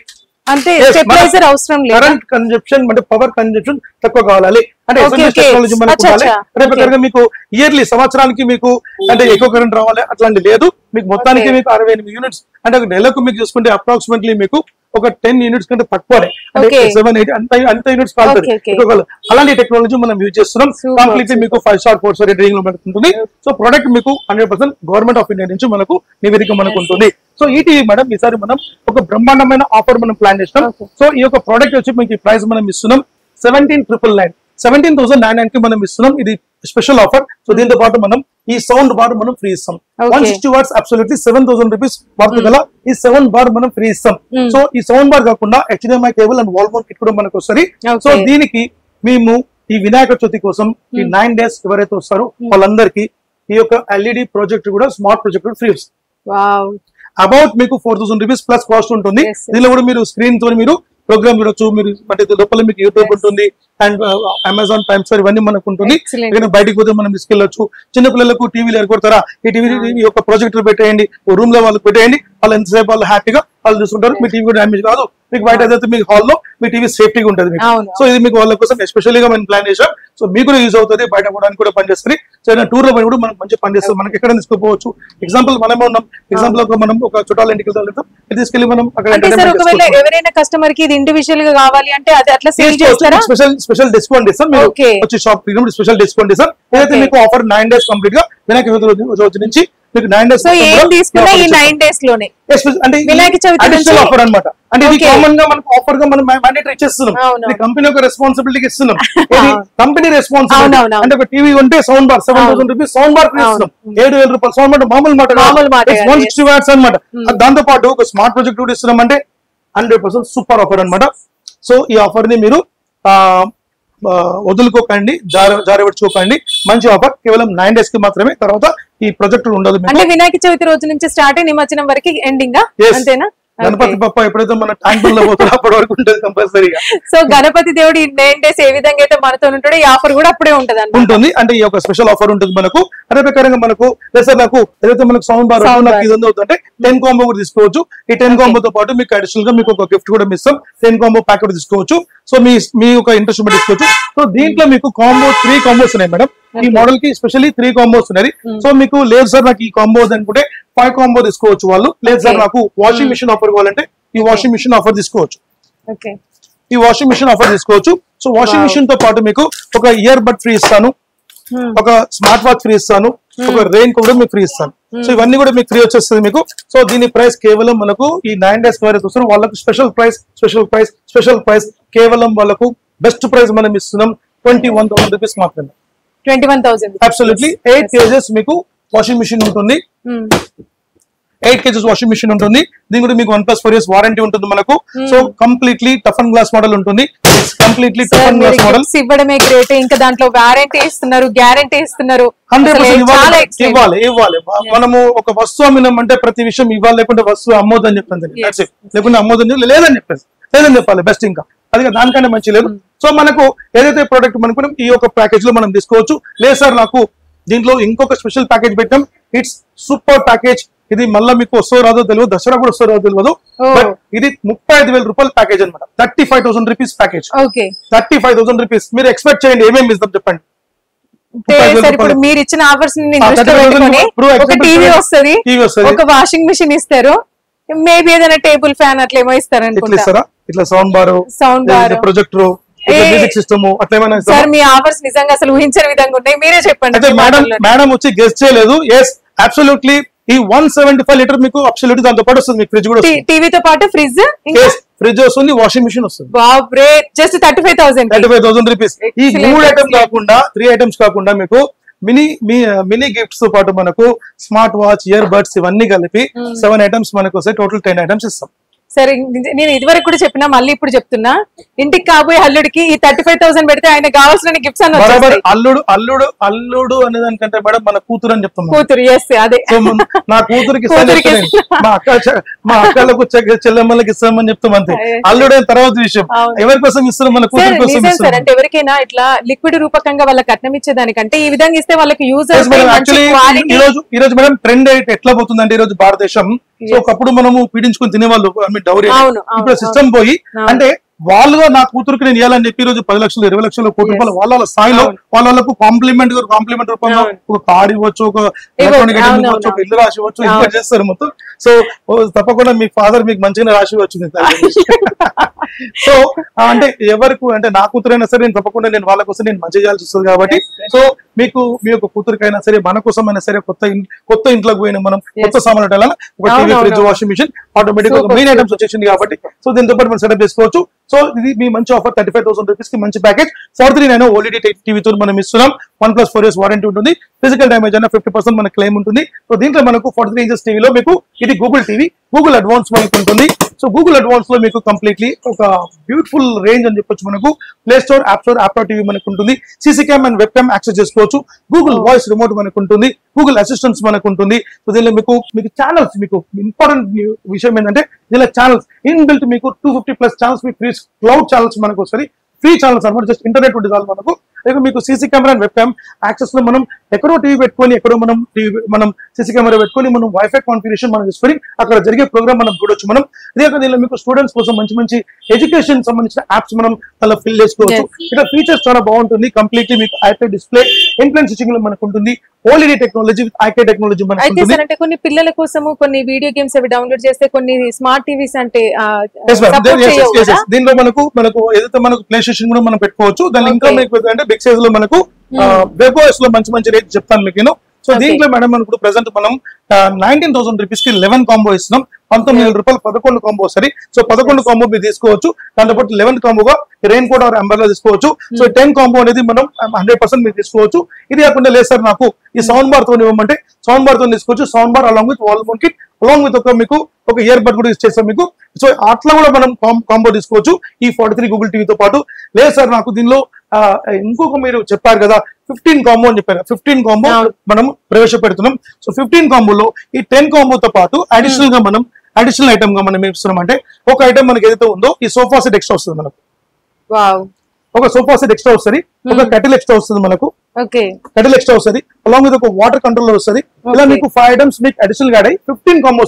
అంటే స్టెబిలైజర్ అవసరం లేదు, కరెంట్ కన్జప్షన్ అంటే పవర్ కన్జప్షన్ తక్కువ కావాలి అంటే టెక్నాలజీ మనకు కావాలి. రేపు మీకు ఇయర్లీ సంవత్సరానికి మీకు అంటే ఎక్కువ కరెంట్ రావాలి అట్లాంటి లేదు. మీకు మొత్తానికి మీకు 68 యూనిట్స్ అంటే ఒక నెలకు మీకు చూసుకుంటే అప్రాక్సిమేట్లీ మీకు ఒక 10 యూనిట్స్ కంటే తక్కువనే, అంటే 7, 8 అంత యూనిట్స్ కావాలి. అలాంటి టెక్నాలజీ మనం యూజ్ చేస్తున్నాం. కంప్లీట్లీ మీకు 5 స్టార్ 4 స్టార్ రేటింగ్ లో మనకు ఉంటుంది. సో ప్రొడక్ట్ మీకు 100% గవర్నమెంట్ ఆఫ్ ఇండియా నుంచి మనకు నివేదిక మనకు ఉంటుంది. సో ఈ టీవీ మేడం ఈసారి మనం ఒక బ్రహ్మాండమైన ఆఫర్ మనం ప్లాన్ చేస్తాం. సో ఈ యొక్క ప్రోడక్ట్ వచ్చి మీకు ప్రైస్ మనం ఇస్తున్నాం 17,999 కి మనం ఇస్తున్నాం. ఇది స్పెషల్ ఆఫర్. సో దీంతో పాటు మనం ఈ సౌండ్ బార్ మనం ఫ్రీ ఇస్తాం. 160 వాట్స్ అబ్సల్యూట్లీ 7,000 రూపీస్ వర్త్ గల ఈ 7 బార్ మనం ఫ్రీ ఇస్తాం. సో ఈ సౌండ్ బార్ కాకుండా HDMI cable and wall mount kit కూడా మనకు వస్తుంది. సో దీనికి మేము ఈ వినాయక చవితి కోసం ఈ 9 days ఎవరైతే వస్తారో వాళ్ళందరికీ ఈ యొక్క LED ప్రొజెక్టర్ కూడా స్మార్ట్ ప్రొజెక్టర్ ఫ్రీ ఇస్తాం. అబౌట్ మీకు 4,000 రూపీస్ ప్లస్ కాస్ట్ ఉంటుంది. దీనిలో కూడా మీరు స్క్రీన్ తో మీరు ప్రోగ్రామ్ చూడొచ్చు. మీరు అంటే లోపల మీకు యూట్యూబ్ ఉంటుంది అండ్ అమెజాన్ ప్రైమ్ స్టార్ ఇవన్నీ మనకు ఉంటుంది. బయటకు పోతే మనం తీసుకెళ్లొచ్చు. చిన్నపిల్లలకు టీవీలు ఎరగొడతారా, ఈ టీవీ యొక్క ప్రొజెక్టర్ పెట్టేయండి, రూమ్ లో వాళ్ళకి పెట్టేయండి, వాళ్ళు ఎంతసేపు వాళ్ళు హ్యాపీగా వాళ్ళు చూసుకుంటారు. మీ టీవీ కూడా డ్యామేజ్ కాదు. మీకు బయట అయితే మీ హాల్లో మీ టీవీ సేఫ్టీగా ఉంటుంది. సో ఇది మీకు వాళ్ళ కోసం ఎస్పెషల్గా మనం ప్లాన్ చేసాం. సో మీకు కూడా యూజ్ అవుతుంది, బయట పోవడానికి కూడా పనిచేస్తుంది. సో ఏదైనా టూర్ లో పోయి కూడా మనకు మంచి పనిచేస్తుంది. మనకి ఎక్కడ తీసుకుపోవచ్చు. ఎగ్జాంపుల్ మనమే ఉన్నాం, ఎగ్జాంపుల్ మనం ఒక చుట్టాల ఇంటికి వెళ్తాం, తీసుకెళ్లి మనం అక్కడ ఎవరైనా కస్టమర్ కి ఇది ఇండివిజువల్ గా కావాలి అంటే అది అట్లా స్పెషల్ డిస్కౌంట్ ఇస్తాం. మీరు వచ్చి షాప్ స్పెషల్ డిస్కౌంట్ ఇస్తాం. ఏదైతే మీకు ఆఫర్ 9 days కంప్లీట్ గా వినాయక చవితి రోజు నుంచి మీకు 9 days ఈ 9 days లోనే అంటే అడిషనల్ ఆఫర్ అన్నమాట. అంటే ఇది కామన్ గా మనకు ఆఫర్ గా మనం మ్యాండేటరీ ఇచ్చేస్తున్నాం. కంపెనీ ఒక రెస్పాన్సిబిలిటీ ఇస్తున్నాం. కంపెనీ రెస్పాన్సిబిలిటీ అంటే ఒక టీవీ ఉంటే sound bar 7,000 rupees sound bar ఇస్తున్నాం. 7,000 రూపాయలు సౌండ్ బార్ మామూలు మాట 160 వాట్స్ అనమాట. దాంతో పాటు ఒక స్మార్ట్ ప్రొజెక్ట్ కూడా ఇస్తున్నాం. అంటే 100% సూపర్ ఆఫర్ అనమాట. సో ఈ ఆఫర్ ని మీరు వదులుకోకండి, జారవిడ్చుకోకండి. మంచి ఆఫర్ కేవలం 9 days కి మాత్రమే. తర్వాత ఈ ప్రాజెక్ట్ ఉండదు. అంటే వినాయక చవితి రోజు నుంచి స్టార్ట్ అయ్యి నిమజ్జనం వరకు ఎండింగ్ అంతేనా? గణపతి బప్ప ఎప్పుడైతే మన ట్యాంక్ లో పోతుందో అప్పటి వరకు ఉంటుంది కంపల్సరీగా. సో గణపతి దేవుడు 9 days ఏ విధంగా అయితే మనతో ఉంటాడో ఈ ఆఫర్ కూడా అప్పుడే ఉంటుంది. అంటే ఈ యొక్క స్పెషల్ ఆఫర్ ఉంటుంది మనకు. అదే ప్రకారంగా మనకు సార్ నాకు ఏదైతే మనకు సౌండ్ బార్ నాకు ఇది అవుతుందంటే 10 కాంబో కూడా తీసుకోవచ్చు. ఈ 10 కాంబోతో పాటు మీకు అడిషనల్ గా మీకు ఒక గిఫ్ట్ కూడా ఇస్తాం. 10 కాంబో ప్యాకెట్ తీసుకోవచ్చు. సో మీ ఒక ఇంట్రెస్ట్ కూడా తీసుకోవచ్చు. సో దీంట్లో మీకు 3 కాంబోస్ ఉన్నాయి మేడం. ఈ మోడల్ కి స్పెషల్లీ 3 కాంబోస్ ఉన్నాయి. సో మీకు లేదు సార్ నాకు ఈ కాంబోస్ అనుకుంటే 5 కాంబో తీసుకోవచ్చు వాళ్ళు. లేదు సార్ నాకు వాషింగ్ మిషన్ ఆఫర్ కావాలంటే ఈ వాషింగ్ మిషన్ ఆఫర్ తీసుకోవచ్చు. ఈ వాషింగ్ మిషన్ ఆఫర్ తీసుకోవచ్చు. సో వాషింగ్ మిషన్ తో పాటు మీకు ఒక ఇయర్ బడ్ ఫ్రీ ఇస్తాను, ఒక స్మార్ట్ వాచ్ ఫ్రీ ఇస్తాను, ఒక రెయిన్ కోట్ కూడా మీకు ఫ్రీ ఇస్తాను. సో ఇవన్నీ కూడా మీకు ఫ్రీ వచ్చేస్తుంది మీకు. సో దీని ప్రైస్ కేవలం మనకు ఈ 9 days ఎవరైతే వస్తారో వాళ్ళకు స్పెషల్ ప్రైస్ కేవలం వాళ్ళకు బెస్ట్ ప్రైస్ మనం ఇస్తున్నాం 21,000 రూపీస్ మాత్రమే. 21,000 అబ్సల్యూట్లీ 8 kgs మీకు వాషింగ్ మిషన్ ఉంటుంది. 8 kgs వాషింగ్ మిషన్ ఉంటుంది. దీని కూడా మీకు 1+4 years వారంటీ ఉంటుంది మనకు. So completely tough and glass model ఉంటుంది. Completely tough and glass model ఇవ్వడమే గ్రేట్. ఇంకా దాంట్లో వారంటీ ఇస్తున్నారు, గ్యారంటీ ఇస్తున్నారు. 100% ఇవ్వాలి. మనము ఒక వస్తువు అమ్మినాం అంటే ప్రతి విషయం ఇవ్వాలి, లేకుంటే వస్తువు అమ్మోదని చెప్తాను, లేకుంటే అమ్మోదని లేదని చెప్పాలి. బెస్ట్ ఇంకా అది దానికన్నా మంచి లేదు. సో మనకు ఏదైతే ప్రోడక్ట్ మనకు ఈ యొక్క ప్యాకేజ్ లో మనం తీసుకోవచ్చు. లేదు సార్ నాకు దీంట్లో ఇంకొక స్పెషల్ ప్యాకేజ్ పెట్టాం, ఇట్స్ సూపర్ ప్యాకేజ్. ఇది మళ్ళీ మీకు వస్తో రాదో తెలియదు, దసరా కూడా వస్తో రాదో తెలియదు. బట్ ఇది 35,000 రూపాయల ప్యాకేజ్ అనమాట. 35,000 రూపీస్ ప్యాకేజ్. 35,000 రూపీస్ మీరు ఎక్స్పెక్ట్ చేయండి ఏమేమి ఇస్తాం చెప్పండి. మీరు ఇచ్చిన ఆఫర్స్ ఒక టీవీ వస్తుంది, ఒక వాషింగ్ మిషన్ ఇస్తారు, మేబీ ఏదైనా టేబుల్ ఫ్యాన్ అట్లా ఏమో ఇస్తారు అనుకుంటా. ఇట్లా sound bar, projector, music system అట్లా ఏమైనా సార్ మీ ఆఫర్స్ నిజంగా అసలు ఊహించని విధంగా ఉన్నాయి, మీరే చెప్పండి. అయితే మేడం వచ్చి గెస్ట్ చేయలేదు. ఎస్ అబ్సల్యూట్లీ ఈ 175 లీటర్ మీకు అబ్సల్యూట్లీ దాంతో పాటు వస్తుంది. మీకు ఫ్రిడ్జ్ కూడా టీవీతో పాటు ఫ్రిడ్జ్ ఫ్రిడ్జ్ వస్తుంది, వాషింగ్ మిషన్ వస్తుంది. బాబ్రే జస్ట్ 35,000 రూపీస్. ఈ 3 ఐటమ్స్ కాకుండా 3 ఐటమ్స్ కాకుండా మీకు మినీ గిఫ్ట్స్ తో పాటు మనకు స్మార్ట్ వాచ్, ఇయర్ బడ్స్ ఇవన్నీ కలిపి 7 ఐటమ్స్ మనకు వస్తాయి. టోటల్ 10 ఐటమ్స్ ఇస్తాం. సరే నేను ఇదివరకు కూడా చెప్పినా, మళ్ళీ ఇప్పుడు చెప్తున్నా, ఇంటికి కాబోయే అల్లుడికి ఈ 35,000 పెడితే ఆయన కావాల్సిన గిఫ్ట్స్ అన్న అల్లుడు అనే దానికంటే మేడం మన కూతురు అని చెప్తాం. కూతురు అదే నా కూతురికి మా అక్కలకు చెల్లెమ్మలకి ఇస్తామని చెప్తాం అంతే. అల్లుడు తర్వాత విషయం ఎవరి కోసం ఇస్తున్నాం, మన కూతురు కోసం ఇస్తాం. అంటే ఎవరికైనా ఇట్లా లిక్విడ్ రూపకంగా వాళ్ళకి కట్నం ఇచ్చేదానికంటే ఈ విధంగా ఇస్తే వాళ్ళకి యూజ్ ఈ రోజు మేడం ట్రెండ్ ఎట్లా పోతుందంటే ఈ రోజు భారతదేశం, సో ఒకప్పుడు మనము పీడించుకుని తినేవాళ్ళు డౌరీ, ఇప్పుడు సిస్టమ్ పోయి అంటే వాళ్ళుగా నా కూతురికి నేను ఇవ్వాలని చెప్పి ఈ రోజు 10 లక్షలు 20 లక్షలు కోటి రూపాయలు వాళ్ళ స్థాయిలో వాళ్ళకు కాంప్లిమెంట్ రూపంలో ఒక కార్ ఇవ్వచ్చు, ఒక ఎలక్ట్రానిక్ ఐటమ్ ఇవ్వచ్చు, ఒక ఇల్లు రాసి ఇవ్వచ్చు, ఇంకా చేస్తారు మొత్తం. సో తప్పకుండా మీ ఫాదర్ మీకు మంచిగా రాసి వచ్చింది. సో అంటే ఎవరికి అంటే నా కూతురైనా సరే నేను తప్పకుండా నేను వాళ్ళ కోసం నేను మంచి చేయాల్సి వస్తుంది కాబట్టి, సో మీకు మీ యొక్క కూతురికైనా సరే మన కోసం అయినా సరే కొత్త ఇంట్లోకి పోయిన మనం కొత్త సామాన్లు ఒక TV, fridge, washing machine automatic ఒక మెయిన్ ఐటమ్స్ వచ్చేసింది కాబట్టి, సో దీంతో పాటు మనం సెటప్ చేసుకోవచ్చు. సో ఇది మీ మంచి ఆఫర్ 35,000 రూపీస్ కి మంచి ప్యాకేజ్. 439 ఓఎల్ఈడి టీవీతో మనం ఇస్తున్నాం. 1+4 years వారంటీ ఉంటుంది. ఫిజికల్ డ్యామేజ్ అయినా 50% మన క్లెయిమ్ ఉంటుంది. సో దీంట్లో మనకు 43 inches టీవీలో మీకు ఇది గూగుల్ టీవీ, గూగుల్ అడ్వాన్స్ మనకు ఉంటుంది. సో గూగుల్ అడ్వాన్స్ లో మీకు కంప్లీట్లీ ఒక బ్యూటిఫుల్ రేంజ్ అని చెప్పొచ్చు. మనకు play Store, app store, app TV మనకు ఉంటుంది. CC cam and web cam access చేసుకోవచ్చు. గూగుల్ వాయిస్ రిమోట్ మనకు ఉంటుంది. గూగుల్ అసిస్టెంట్స్ మనకు ఉంటుంది. సో దీనిలో మీకు ఛానల్స్, మీకు ఇంపార్టెంట్ విషయం ఏంటంటే దీనిలో ఛానల్స్ ఇన్బిల్ట్ మీకు 250+ ఛానల్స్ మీకు క్లౌడ్ ఛానల్స్ మనకు వస్తాయి. ఫ్రీ ఛానల్స్ అనమాట, జస్ట్ ఇంటర్నెట్ ఉంటుంది చాలు మనకు. మీకు CC camera and web cam access లో మనం ఎక్కడో టీవీ పెట్టుకొని, ఎక్కడో మనం సీసీ కెమెరా పెట్టుకొని మనం వైఫై కాన్ఫిగరేషన్ మనం చేసుకొని అక్కడ జరిగే ప్రోగ్రామ్ మనం చూడొచ్చు. మనం ఇదే దీనిలో మీకు స్టూడెంట్స్ కోసం మంచి ఎడ్యుకేషన్ సంబంధించిన యాప్స్ మనం అలా ఫిల్ చేసుకోవచ్చు. ఇక్కడ ఫీచర్స్ చాలా బాగుంటుంది. కంప్లీట్లీ మీకు ఐపీ డిస్ప్లే, ఇన్ఫ్లుయెన్స్ స్విచ్చింగ్ లో మనకు ఉంటుంది. OLED technology with IK technology మనకు ఉంటుంది. అంటే కొన్ని పిల్లల కోసము కొన్ని వీడియో గేమ్స్ అవి డౌన్లోడ్ చేస్తే కొన్ని స్మార్ట్ టీవీస్ అంటే దీనిలో మనకు ఏదైతే మనకు ప్లే స్టేషన్ కూడా మనం పెట్టుకోవచ్చు. దాని ఇంకా మీకు అంటే బిగ్ సైజ్ లో మనకు వెబ్ఓఎస్ లో మంచి రేట్ చెప్తాను మీకు నేను. సో దీంట్లో మేడం మనకు ప్రెసెంట్ మనం 19,000 రూపీస్ కి 11 కాంబో ఇస్తున్నాం. 19,000 రూపాయలు 11 కాంబో సరే. సో 11 కాంబో మీరు తీసుకోవచ్చు. దాంతోపాటు 11 కాంబోగా రెయిన్ కోట్ ఆర్ అంబ్రెల్లా తీసుకోవచ్చు. సో 10 కాంబో అనేది మనం 100% మీరు తీసుకోవచ్చు. ఇది కాకుండా లేదు సార్ నాకు ఈ సౌండ్ బార్ తో ఇవ్వమంటే సౌండ్ బార్ తో తీసుకోవచ్చు. Sound bar along with wall mount kit along with మీకు ఒక ఇయర్ బడ్ కూడా ఇచ్చేస్తాం మీకు. సో అట్లా కూడా మనం కాంబో తీసుకోవచ్చు ఈ 43 గూగుల్ టీవీతో పాటు. లేదు సార్ నాకు దీనిలో ఇంకొక మీరు చెప్పారు కదా 15 కాంబో అని చెప్పారు. 15 కాంబో మనం ప్రవేశపెడుతున్నాం. సో 15 కాంబోలో ఈ 10 కాంబోతో పాటు అడిషనల్ ఐటమ్ గా మనం ఏం ఇస్తున్నాం అంటే ఒక ఐటమ్ మనకి ఏదైతే ఉందో ఈ సోఫా సెట్ ఎక్స్ట్రా వస్తుంది మనకు. ఒక సోఫా సెట్ ఎక్స్ట్రా వస్తుంది, ఒక కటిల్ ఎక్స్ట్రా వస్తుంది మనకు. కటిల్ ఎక్స్ట్రా వస్తుంది అలాంగ్ విత్ ఒక వాటర్ కంట్రోలర్ వస్తుంది. ఇలా మీకు 5 ఐటమ్స్ మీకు అడిషనల్ గా 15 కాంబో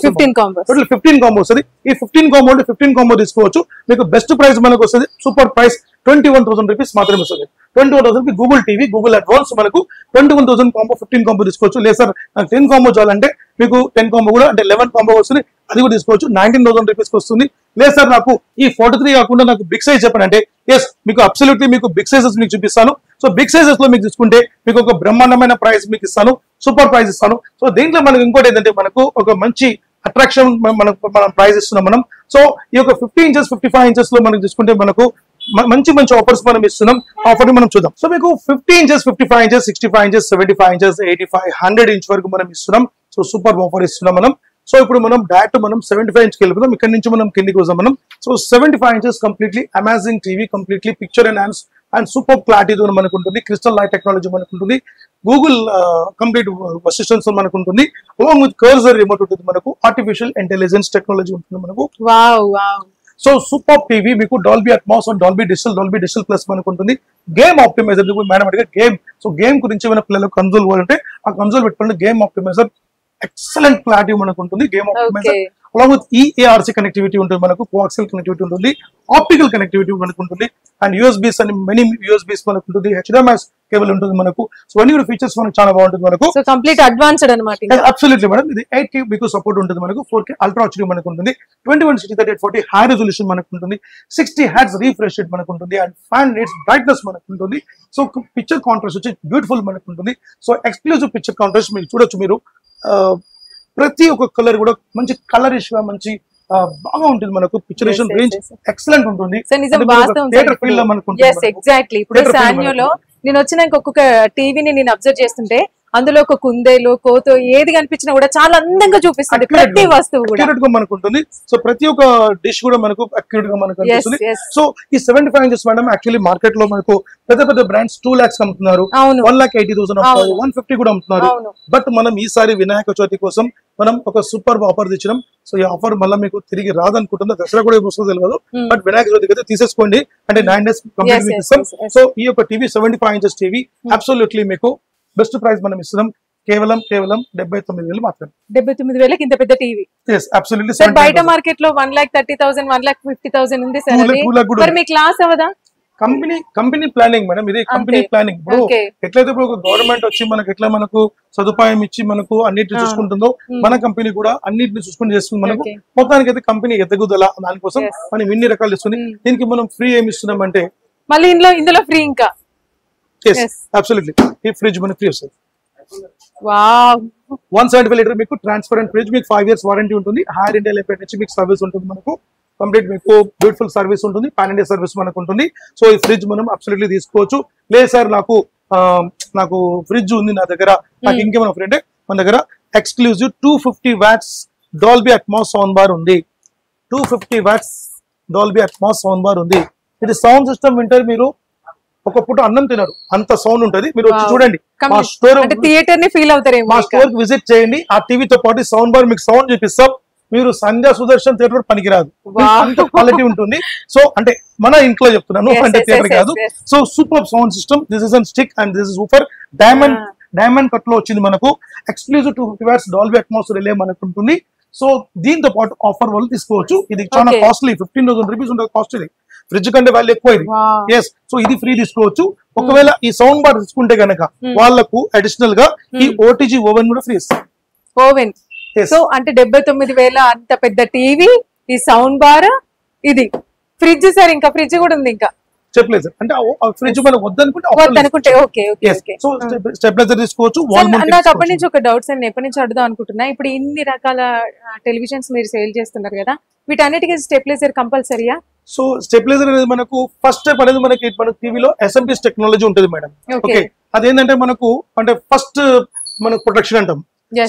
టోటల్ 15 కాంబో వస్తుంది. ఈ 15 కాంబో అంటే 15 కాంబో తీసుకోవచ్చు. మీకు బెస్ట్ ప్రైస్ మనకు వస్తుంది. సూపర్ ప్రైస్ 21,000 రూపీస్ మాత్రమే వస్తుంది. 21,000 కి గూగుల్ టీవీ, గూగుల్ అడ్వాన్స్ మనకు 21,000 కాంబో 15 కాంబో తీసుకోవచ్చు. లేదు సార్ నాకు 10 కాంబో చాలంటే మీకు 10 కాంబో కూడా అంటే 11 కాంబో వస్తుంది. అది కూడా తీసుకోవచ్చు. 19,000 రూపీస్ వస్తుంది. లేదు సార్ నాకు ఈ 43 కాకుండా నాకు బిగ్ సైజ్ చెప్పండి. ఎస్ మీకు అబ్సల్యూట్లీ మీకు బిగ్ సైజెస్ మీకు చూపిస్తాను. సో బిగ్ సైజెస్ లో మీకు తీసుకుంటే మీకు ఒక బ్రహ్మాండమైన ప్రైస్ మీకు ఇస్తాను. సూపర్ ప్రైస్ ఇస్తాను. సో దీంట్లో మనకు ఇంకోటి ఏంటంటే మనకు ఒక మంచి అట్రాక్షన్ మనం ప్రైస్ ఇస్తున్నాం మనం. సో ఈ యొక్క 50 inches 55 inches లో మనకు తీసుకుంటే మనకు మంచి ఆఫర్స్ మనం ఇస్తున్నాం. ఆఫర్ మనం చూద్దాం. సో మీకు 50 inches 55 inches 65 inches 75 inches 85 100 inch వరకు మనం ఇస్తున్నాం. సో సూపర్ ఆఫర్ ఇస్తున్నాం మనం. సో ఇప్పుడు మనం డైరెక్ట్ మనం 75 inch కి వెళ్ళిపోతాం. ఇక్కడ నుంచి మనం కిందికి వస్తాం మనం. So 75 inches completely amazing TV, completely picture and super క్లారిటీతో మనకు ఉంటుంది. క్రిస్టల్ లైట్ టెక్నాలజీ మనకు ఉంటుంది. గూగుల్ కంప్లీట్ అసిస్టెంట్స్ మనకు ఉంటుంది. అలాంగ్ విత్ కర్సర్ రిమోట్ ఉంటుంది మనకు. ఆర్టిఫిషియల్ ఇంటెలిజెన్స్ టెక్నాలజీ ఉంటుంది మనకు. సో సూపర్ టీవీ మీకు Dolby Atmos and Dolby digital plus మనకు ఉంటుంది. గేమ్ ఆప్టిమైజర్ మేడం అడిగే గేమ్. సో గేమ్ గురించి ఏమైనా పిల్లలకు కన్సోల్ కావాలంటే ఆ కన్సోల్ పెట్టుకుంటే గేమ్ ఆప్టిమైజర్ ఎక్సలెంట్ క్లారిటీ మనకు ఉంటుంది. Game optimiser along with EARC connectivity ఉంటుంది, మనకు కోఆక్సియల్ కనెక్టివిటీ ఉంటుంది, ఆప్టికల్ కనెక్టివిటీ మనకు ఉంటుంది, అండ్ యూఎస్బీస్ అని మెనీ యూఎస్బీస్ మనకు ఉంటుంది, HDMI కేబుల్ ఉంటుంది మనకు. సో అన్ని కూడా ఫీచర్స్ మనకు చాలా బాగుంటుంది మనకు. సో కంప్లీట్ అడ్వాన్స్డ్ అన్నమాట. Absolutely madam. ఇది 8K మీకు సపోర్ట్ ఉంటుంది మనకు, 4K అల్ట్రా హెచ్డి మనకు ఉంటుంది, 2160x3840 హై రెజల్యూషన్ మనకు ఉంటుంది, 60 Hz రీఫ్రెష్ రేట్ మనకు ఉంటుంది, అండ్ 5 nits బ్రైట్నెస్ మనకు ఉంటుంది. సో పిక్చర్ కాంట్రాస్ట్ వచ్చి బ్యూటిఫుల్ మనకు ఉంటుంది. సో ఎక్స్క్లూజివ్ పిక్చర్ కాంట్రాస్ట్ మీరు చూడొచ్చు. మీరు ప్రతి ఒక్క కలర్ కూడా మంచి కలరిష్ గా మంచి బాగా ఉంటుంది మనకు. పిక్చరేషన్ రేంజ్ ఎక్సలెంట్ ఉంటుంది. థియేటర్ ఫీల్ లో మనకు ఉంటుంది. ఎగ్జాక్ట్లీ. ఇప్పుడు సాన్యోలో నేను వచ్చినాక ఒక్కొక్క టీవీని నేను అబ్జర్వ్ చేస్తుంటే అందులో ఒక కుందేలు కోతో ఏది కనిపించినా కూడా చాలా అందంగా చూపిస్తుంది ప్రతి వస్తువు కూడా అక్యురేట్ గా మనకు ఉంటుంది. సో ప్రతి ఒక్క డిష్ కూడా మనకు అక్యురేట్ గా మనకు కనిపిస్తుంది. సో ఈ 75 inches మేడం యాక్చువల్లీ మార్కెట్ లో మనకు పెద్ద పెద్ద బ్రాండ్స్ 2 lakhs అమ్ముతున్నారు, 1,80,000 అమ్ముతున్నారు, 150 కూడా అమ్ముతున్నారు. బట్ మనం ఈసారి వినాయక చవితి కోసం మనం ఒక సూపర్ ఆఫర్ తెచ్చినాం. సో ఈ ఆఫర్ మళ్ళీ మీకు తిరిగి రాదనుకుంటుంది, దసరా కూడా వస్తుందో తెలియదు. బట్ వినాయక చవితికి అయితే తీసేసుకోండి, అంటే 9 days కంప్లీట్ ఇస్తాం. సో ఈ యొక్క టీవీ 75 inches టీవీ అబ్సల్యూట్లీ మీకు బెస్ట్ ప్రైస్ మనం ఇస్తున్నాం. కేవలం 79,000 మాత్రమే. 79,000 ఇంత పెద్ద టీవీ. yes absolutely. బయట మార్కెట్ లో 1,30,000 1,50,000 ఉంది సార్. మరి మీ క్లాస్ అవదా? కంపెనీ ప్లానింగ్ మేడం, ఇది కంపెనీ ప్లానింగ్. ఇప్పుడు ఎట్లయితే ఇప్పుడు ఒక గవర్నమెంట్ వచ్చి మనకు ఎట్లా మనకు సదుపాయం ఇచ్చి మనకు అన్నిటిని చూసుకుంటుందో, మన కంపెనీ కూడా అన్నిటిని చూసుకుని చేస్తుంది. మనకు మొత్తానికి అయితే కంపెనీ ఎదుగుదల, దానికోసం మనం ఇన్ని రకాలు ఇస్తుంది. దీనికి మనం ఫ్రీ ఏమి ఇస్తున్నాం అంటే మళ్ళీ ఇందులో ఫ్రీ ఇంకా అబ్సల్యూట్లీ ఈ ఫ్రిడ్జ్ మనకి ఫ్రీ వస్తుంది. వావ్. 175 లీటర్ మీకు ట్రాన్స్పరెంట్ ఫ్రిడ్జ్, మీకు 5 years వారంటీ ఉంటుంది. హైర్ ఇండియా లైఫ్ నుంచి మీకు సర్వీస్ ఉంటుంది మనకు, కంప్లీట్ మీకు బ్యూటిఫుల్ సర్వీస్ ఉంటుంది, పాన్ ఇండియా సర్వీస్ మనకు ఉంటుంది. సో ఈ ఫ్రిడ్జ్ మనం అబ్సల్యూట్లీ తీసుకోవచ్చు. లేదు సార్ నాకు ఫ్రిడ్జ్ ఉంది నా దగ్గర, నాకు ఇంకేమైనా ఫ్రీ అంటే మన దగ్గర exclusive 250 watts Dolby Atmos sound bar ఉంది. 250 watts Dolby Atmos sound bar ఉంది. ఇది సౌండ్ సిస్టమ్ వింటారు మీరు ఒక పూట అన్నం తినరు, అంత సౌండ్ ఉంటది. మీరు వచ్చి చూడండి, మా స్టోర్ థియేటర్ ని ఫీల్ అవుతారు. మా స్టోర్ కి విజిట్ చేయండి, ఆ టీవీతో పాటు సౌండ్ బార్ మీకు సౌండ్ చూపిస్తాం. మీరు సంధ్యా సుదర్శన్ థియేటర్ పనికిరాదు, అంత క్వాలిటీ ఉంటుంది. సో అంటే మన ఇంట్లో చెప్తున్నాను, అంటే థియేటర్ కాదు. So super sound system. This is an stick and this is super diamond cut లో వచ్చింది మనకు. Exclusive 250 watts Dolby Atmos relay మనకు ఉంటుంది. సో దీంతో పాటు ఆఫర్ వాళ్ళు తీసుకోవచ్చు. ఇది చాలా కాస్ట్లీ, 15,000 rupees ఉంటుంది కాస్ట్. ఇది ఫ్రిడ్జ్ కంటే వాల్యూ ఎక్కువ ఇది. ఎస్. సో ఇది ఫ్రీ తీసుకోవచ్చు. ఒకవేళ ఈ సౌండ్ బార్ తీసుకుంటే గనక వాళ్ళకు అడిషనల్ గా ఈ OTG ఓవెన్ కూడా ఫ్రీ ఇస్తారు. ఓవెన్. సో అంటే 79,000 అంత పెద్ద టీవీ, ఈ సౌండ్ బార్, ఇది ఫ్రిడ్జ్. సార్ ఇంకా ఫ్రిడ్జ్ కూడా ఉంది ఇంకా చెప్పలేదు సార్, అంటే ఫ్రిడ్జ్ మనం వద్దనుకుంటే ఓకే. సో స్టెబిలైజర్ తీసుకోవచ్చు. నాకు అప్పటి నుంచి ఒక డౌట్స్ నేను ఎప్పటి నుంచి అడుగుదాం అనుకుంటున్నా. ఇప్పుడు ఇన్ని రకాల టెలివిజన్స్ మీరు సేల్ చేస్తున్నారు కదా, వీటన్నిటికీ స్టెబిలైజర్ కంపల్సరీయా? సో స్టెబిలైజర్ అనేది మనకు ఫస్ట్ స్టెప్ అనేది మన టీవీలో SMPS టెక్నాలజీ ఉంటుంది మేడం. ఓకే, అదేంటంటే మనకు అంటే ఫస్ట్ మనకు ప్రొటెక్షన్ అంటాం.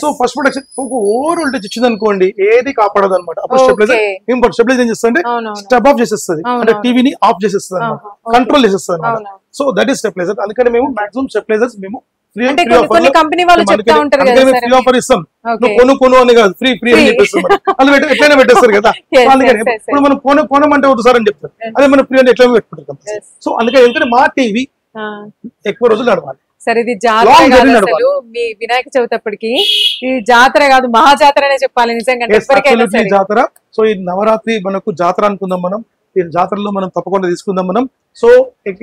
సో ఫస్ట్ ప్రొటెక్షన్ ఒక ఓవర్ వోల్టేజ్ ఇచ్చింది అనుకోండి, ఏది కాపాడదు అనమాట. అప్పుడు స్టెబిలైజర్ ఏం చేస్తుంది, స్టెప్ ఆఫ్ చేసేస్తుంది, అంటే టీవీని ఆఫ్ చేసేస్తుంది అనమాట, కంట్రోల్ చేసేస్తుంది అనమాట. So that is stabiliser. అందుకని మేము మాక్సిమం స్టెబిలైజర్స్ మేము ఫ్రీ ఆఫర్ ఇస్తాం. కొను అని కాదు, ఫ్రీ అని చెప్పేస్తాం. అది ఎట్లయినా పెట్టేస్తారు కదా. అందుకని ఇప్పుడు మనం కొనమంటే వద్దు సార్ అని చెప్తారు, అదే మనం ఫ్రీ అంటే ఎట్లా పెట్టుకుంటాం. సో అందుకని ఎందుకంటే మా టీవీ ఎక్కువ రోజులు నడవాలి. సరే, ఇది జాతర కాదు అసలు. మీ వినాయక చవితి అప్పటికి ఈ జాతర కాదు, మహాజాతర అనే చెప్పాలి నిజంగా. జాతర. సో ఈ నవరాత్రి మనకు జాతర అనుకుందాం మనం. ఈ జాతరలో మనం తప్పకుండా తీసుకుందాం మనం. సో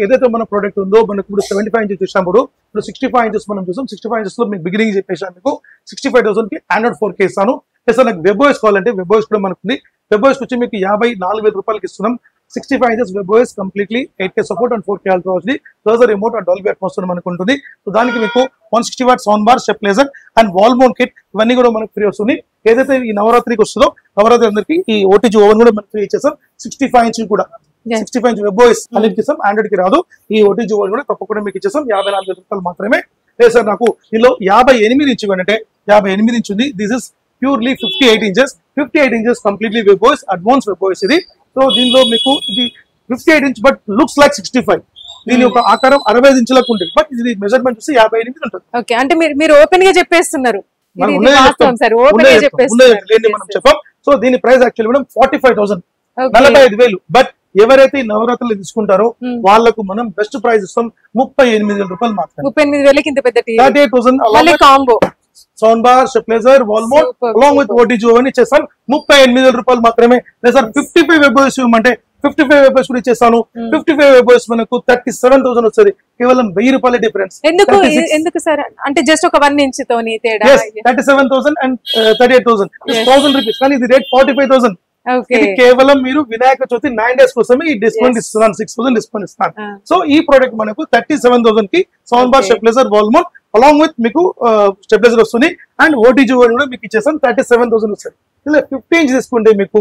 ఏదైతే మన ప్రోడక్ట్ ఉందో మనకు ఇప్పుడు 75 inches చూసినప్పుడు ఇప్పుడు 65 inches మనం చూసాం. 65 inches లో మీకు బిగినింగ్ చెప్పేసాను, మీకు 65,000 కి Android 4K ఇస్తాను. సార్ నాకు WebOS కావాలంటే WebOS కూడా మనకు ఉంది. WebOS వచ్చి మీకు 54,000 రూపాయలకి ఇస్తున్నాం. 65 inches WebOS completely 8K support and 4K ultra HD plus remote and Dolby Atmos మనకు ఉంటుంది. సో దానికి మీకు 160 watts sound bar, stabiliser and wall mount kit ఇవన్నీ కూడా మనకు ఫ్రీ వస్తుంది. ఏదైతే ఈ నవరాత్రికి వస్తుందో నవరాత్రి అందరికి ఈ OTG ఓవెన్ కూడా మనకు ఫ్రీ ఇచ్చేసాం. 65 inch కూడా 65 inch WebOS అన్నిటికి ఇస్తాం, ఆండ్రాయిడ్ కి రాదు. ఈ OTG ఓవెన్ కూడా తప్పకుండా మీకు ఇచ్చేసాం. 54,000 రూపాయలు మాత్రమే. లేదు సార్ నాకు ఇందులో 58 inch అంటే 58 inch ఉంది. This is purely 58 inches. 58 inches completely WebOS, advance WebOS ఇది. సో దీనిలో మీకు ఇది 58 inch బట్ లుక్స్ లైక్ 65. దీని యొక్క ఆకారం 65 inches ఉంటుంది, బట్ ఇది మెజర్మెంట్ చూసి 58 ఉంటుంది. ఓకే, అంటే మీరు ఓపెన్ గా చెప్పేస్తున్నారు. మనం చెప్పాం. సో దీని ప్రైస్ యాక్చువల్లీ మేడం 45,000, 45,000. బట్ ఎవరైతే నవరాత్రులు తీసుకుంటారో వాళ్ళకు మనం బెస్ట్ ప్రైస్ ఇస్తాం 38,000 రూపాయలు మాత్రమే. 38,000 ఇంత పెద్ద 38,000 combo. Sound bar, stabiliser, వాల్మౌంట్ along with OTG అని ఇచ్చేస్తాను 38,000 రూపాయలు మాత్రమే. లేదు సార్ 55 వెబోస్ ఇవ్వమంటే 55 వెబోస్ కూడా ఇచ్చేస్తాను. 55 వెబోస్ మనకు 37,000 వస్తుంది. కేవలం 1000 రూపాయల డిఫరెన్స్. ఎందుకు సార్ అంటే జస్ట్ ఒక 1 ఇంచ్ తోని తేడా? 37,000 అండ్ 38,000 1000 రూపీస్. కానీ ఇది రేట్ 45,000. ఇది కేవలం మీరు వినాయక చవితి 9 days కోసమే ఈ డిస్కౌంట్ ఇస్తున్నాను. 6,000 డిస్కౌంట్ ఇస్తాను. సో ఈ ప్రోడక్ట్ మనకు 37,000 కి sound bar, stabiliser, వాల్మౌంట్ along with మీకు స్టెబిలైజర్ వస్తుంది అండ్ ఓటీజీ కూడా మీకు ఇచ్చేస్తాను. 37,000 వస్తుంది. ఇలా 50 ఇంచ్ తీసుకుంటే మీకు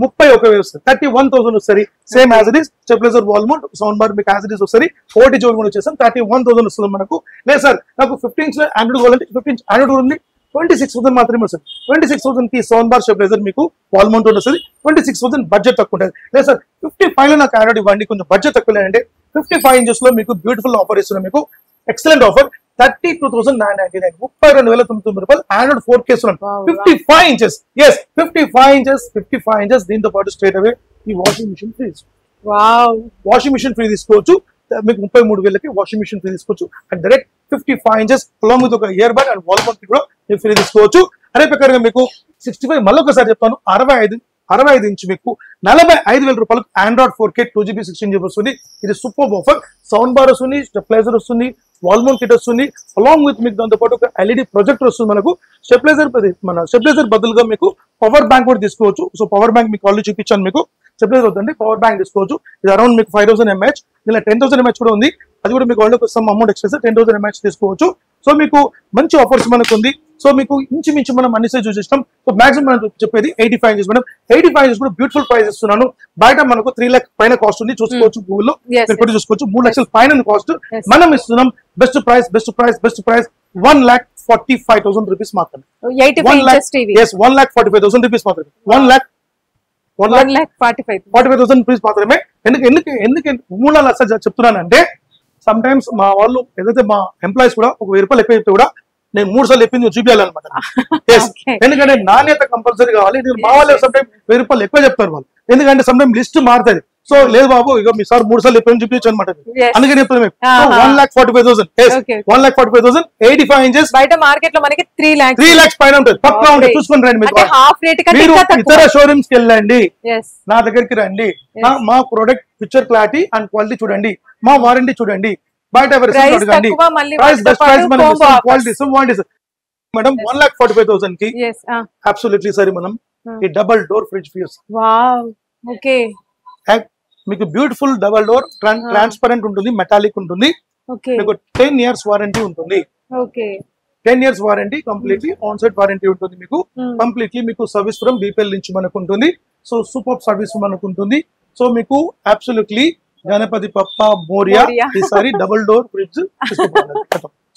31,000 వస్తుంది. 31,000 వస్తుంది. Same as it is stabiliser, వాల్మౌంట్, sound bar మీకు యాజ్ ఇట్ ఈస్ వస్తుంది. ఓటీజీ కూడా వచ్చేస్తాను. 31,000 వస్తుంది మనకు. లేదు సార్ నాకు 15 ఇంచ్ ఆండ్రాయిడ్ కావాలంటే 15 ఇంచ్ ఆండ్రాయిడ్ ఉంది 26,000 మాత్రమే వస్తుంది. 26,000 కి సౌండ్ బార్, స్టెబిలైజర్ మీకు వాల్మౌంట్ వస్తుంది. 26,000 బడ్జెట్ తక్కువ ఉంటుంది. లేదు సార్ 55 లో నాకు ఆండ్రాయిడ్ ఇవ్వండి కొంచెం బడ్జెట్ తక్కువ లేదంటే 55 ఇంచెస్ లో మీకు బ్యూటిఫుల్ ఆఫర్ ఇస్తున్నాం. మీకు ఎక్సలెంట్ ఆఫర్ 32,999 32,999 రూపాయలు ఆండ్రాయిడ్ 4K ఇస్తున్నాం. 55 ఇంచెస్. Yes 55 inches. దీంతో పాటు స్ట్రేట్ అవే ఈ washing machine free. Washing machine free తీసుకోవచ్చు. మీకు 33,000కి వాషింగ్ మిషన్ ఫ్రీ తీసుకోవచ్చు. And direct 55 inches along with ఒక ear bud and wall mount కూడా మీరు ఫ్రీ తీసుకోవచ్చు. అదే ప్రకారంగా మీకు 65 మళ్ళీ ఒకసారి చెప్తాను 65 ఇంచ్ మీకు 45,000 రూపాయలకు ఆండ్రాయిడ్ 4K 2GB 16GB వస్తుంది. ఇది సూపర్ ఆఫర్. సౌండ్ బార్ వస్తుంది, స్టెబిలైజర్ వస్తుంది, వాల్మౌంట్ కిట్ వస్తుంది అలాంగ్ విత్ మీకు దాంతో పాటు ఒక ఎల్ఈడి ప్రొజెక్టర్ వస్తుంది. మనకు స్టెబిలైజర్ బదులుగా మీకు పవర్ బ్యాంక్ కూడా తీసుకోవచ్చు. సో పవర్ బ్యాంక్ మీకు ఆల్రెడీ చూపించాను. మీకు స్టెబిలైజర్ వద్దండి, పవర్ బ్యాంక్ తీసుకోవచ్చు. ఇది అరౌండ్ మీకు 5,000 mAh. ఇలా 10,000 mAh కూడా ఉంది. అది కూడా మీకు already some amount extra 10,000 mAh తీసుకోవచ్చు. సో మీకు మంచి ఆఫర్స్ మనకు ఉంది. సో మీకు ఇంచుమించు మనం అన్ని సైజ్ చూసేస్తాం. సో మాక్సిమం మనం చెప్పేది 85 ఇంచెస్. మనం 85 ఇంచెస్ కూడా బ్యూటిఫుల్ ప్రైస్ ఇస్తున్నాను. బయట మనకు 3 lakhs పైన కాస్ట్ ఉంది. చూసుకోవచ్చు గూగుల్లో మీరు చూసుకోవచ్చు. 3 lakhs పైన కాస్ట్. మనం ఇస్తున్నాం బెస్ట్ ప్రైస్ 1,45,000 రూపీస్ మాత్రమే. 1,45,000 రూపీస్ మాత్రమే. 1,45,000 రూపీస్ మాత్రమే. ఎందుకు 3 లక్షలు చెప్తున్నానంటే సమ్ టైమ్స్ మా వాళ్ళు ఏదైతే మా ఎంప్లాయీస్ కూడా ఒక 1000 రూపాయలు ఎక్కువ చెప్తే కూడా నేను 3 సార్లు చెప్పింది చూపించాలన్నమాట. ఎందుకంటే నాణ్యత కంపల్సరీ కావాలి. మా వాళ్ళు సమ్ టైమ్ 1000 రూపాయలు ఎక్కువ చెప్తారు వాళ్ళు. ఎందుకంటే సమ్ టైమ్ లిస్ట్ మారుతుంది. సో లేదు బాబు ఇక మీ సార్ 3 సార్లు చెప్పి చూపించు అనమాట. అందుకని చెప్తాను 1,45,000. 1,45,000 85 ఇంచెస్. బయట మార్కెట్ లో మనకి 3 lakhs పైన ఉంటుంది. పక్కా ఉంటుంది. చూసుకుని రండి. మీరు ఇతర షోరూమ్స్ కి వెళ్ళండి, నా దగ్గరికి రండి. మా product picture clarity and quality చూడండి, మా వారంటీ చూడండి. బయట అడగండి. మేడం 1,45,000 కి అబ్సల్యూట్లీ సరే మనం ఈ డబల్ డోర్ ఫ్రిడ్జ్ ఫ్యూస్. మీకు బ్యూటిఫుల్ డబల్ డోర్ ట్రాన్స్పరెంట్ ఉంటుంది, మెటాలిక్ ఉంటుంది. మీకు 10 years వారంటీ ఉంటుంది. 10 years warranty completely on site warranty ఉంటుంది. మీకు కంప్లీట్లీ మీకు సర్వీస్ ఫ్రమ్ బీపీఎల్ నుంచి మనకు ఉంటుంది. సో సూపర్ సర్వీస్ మనకు ఉంటుంది. సో మీకు అబ్సల్యూట్లీ గణపతి పప్ప మోరియా ఈసారి డబుల్ డోర్ ఫ్రిడ్జ్.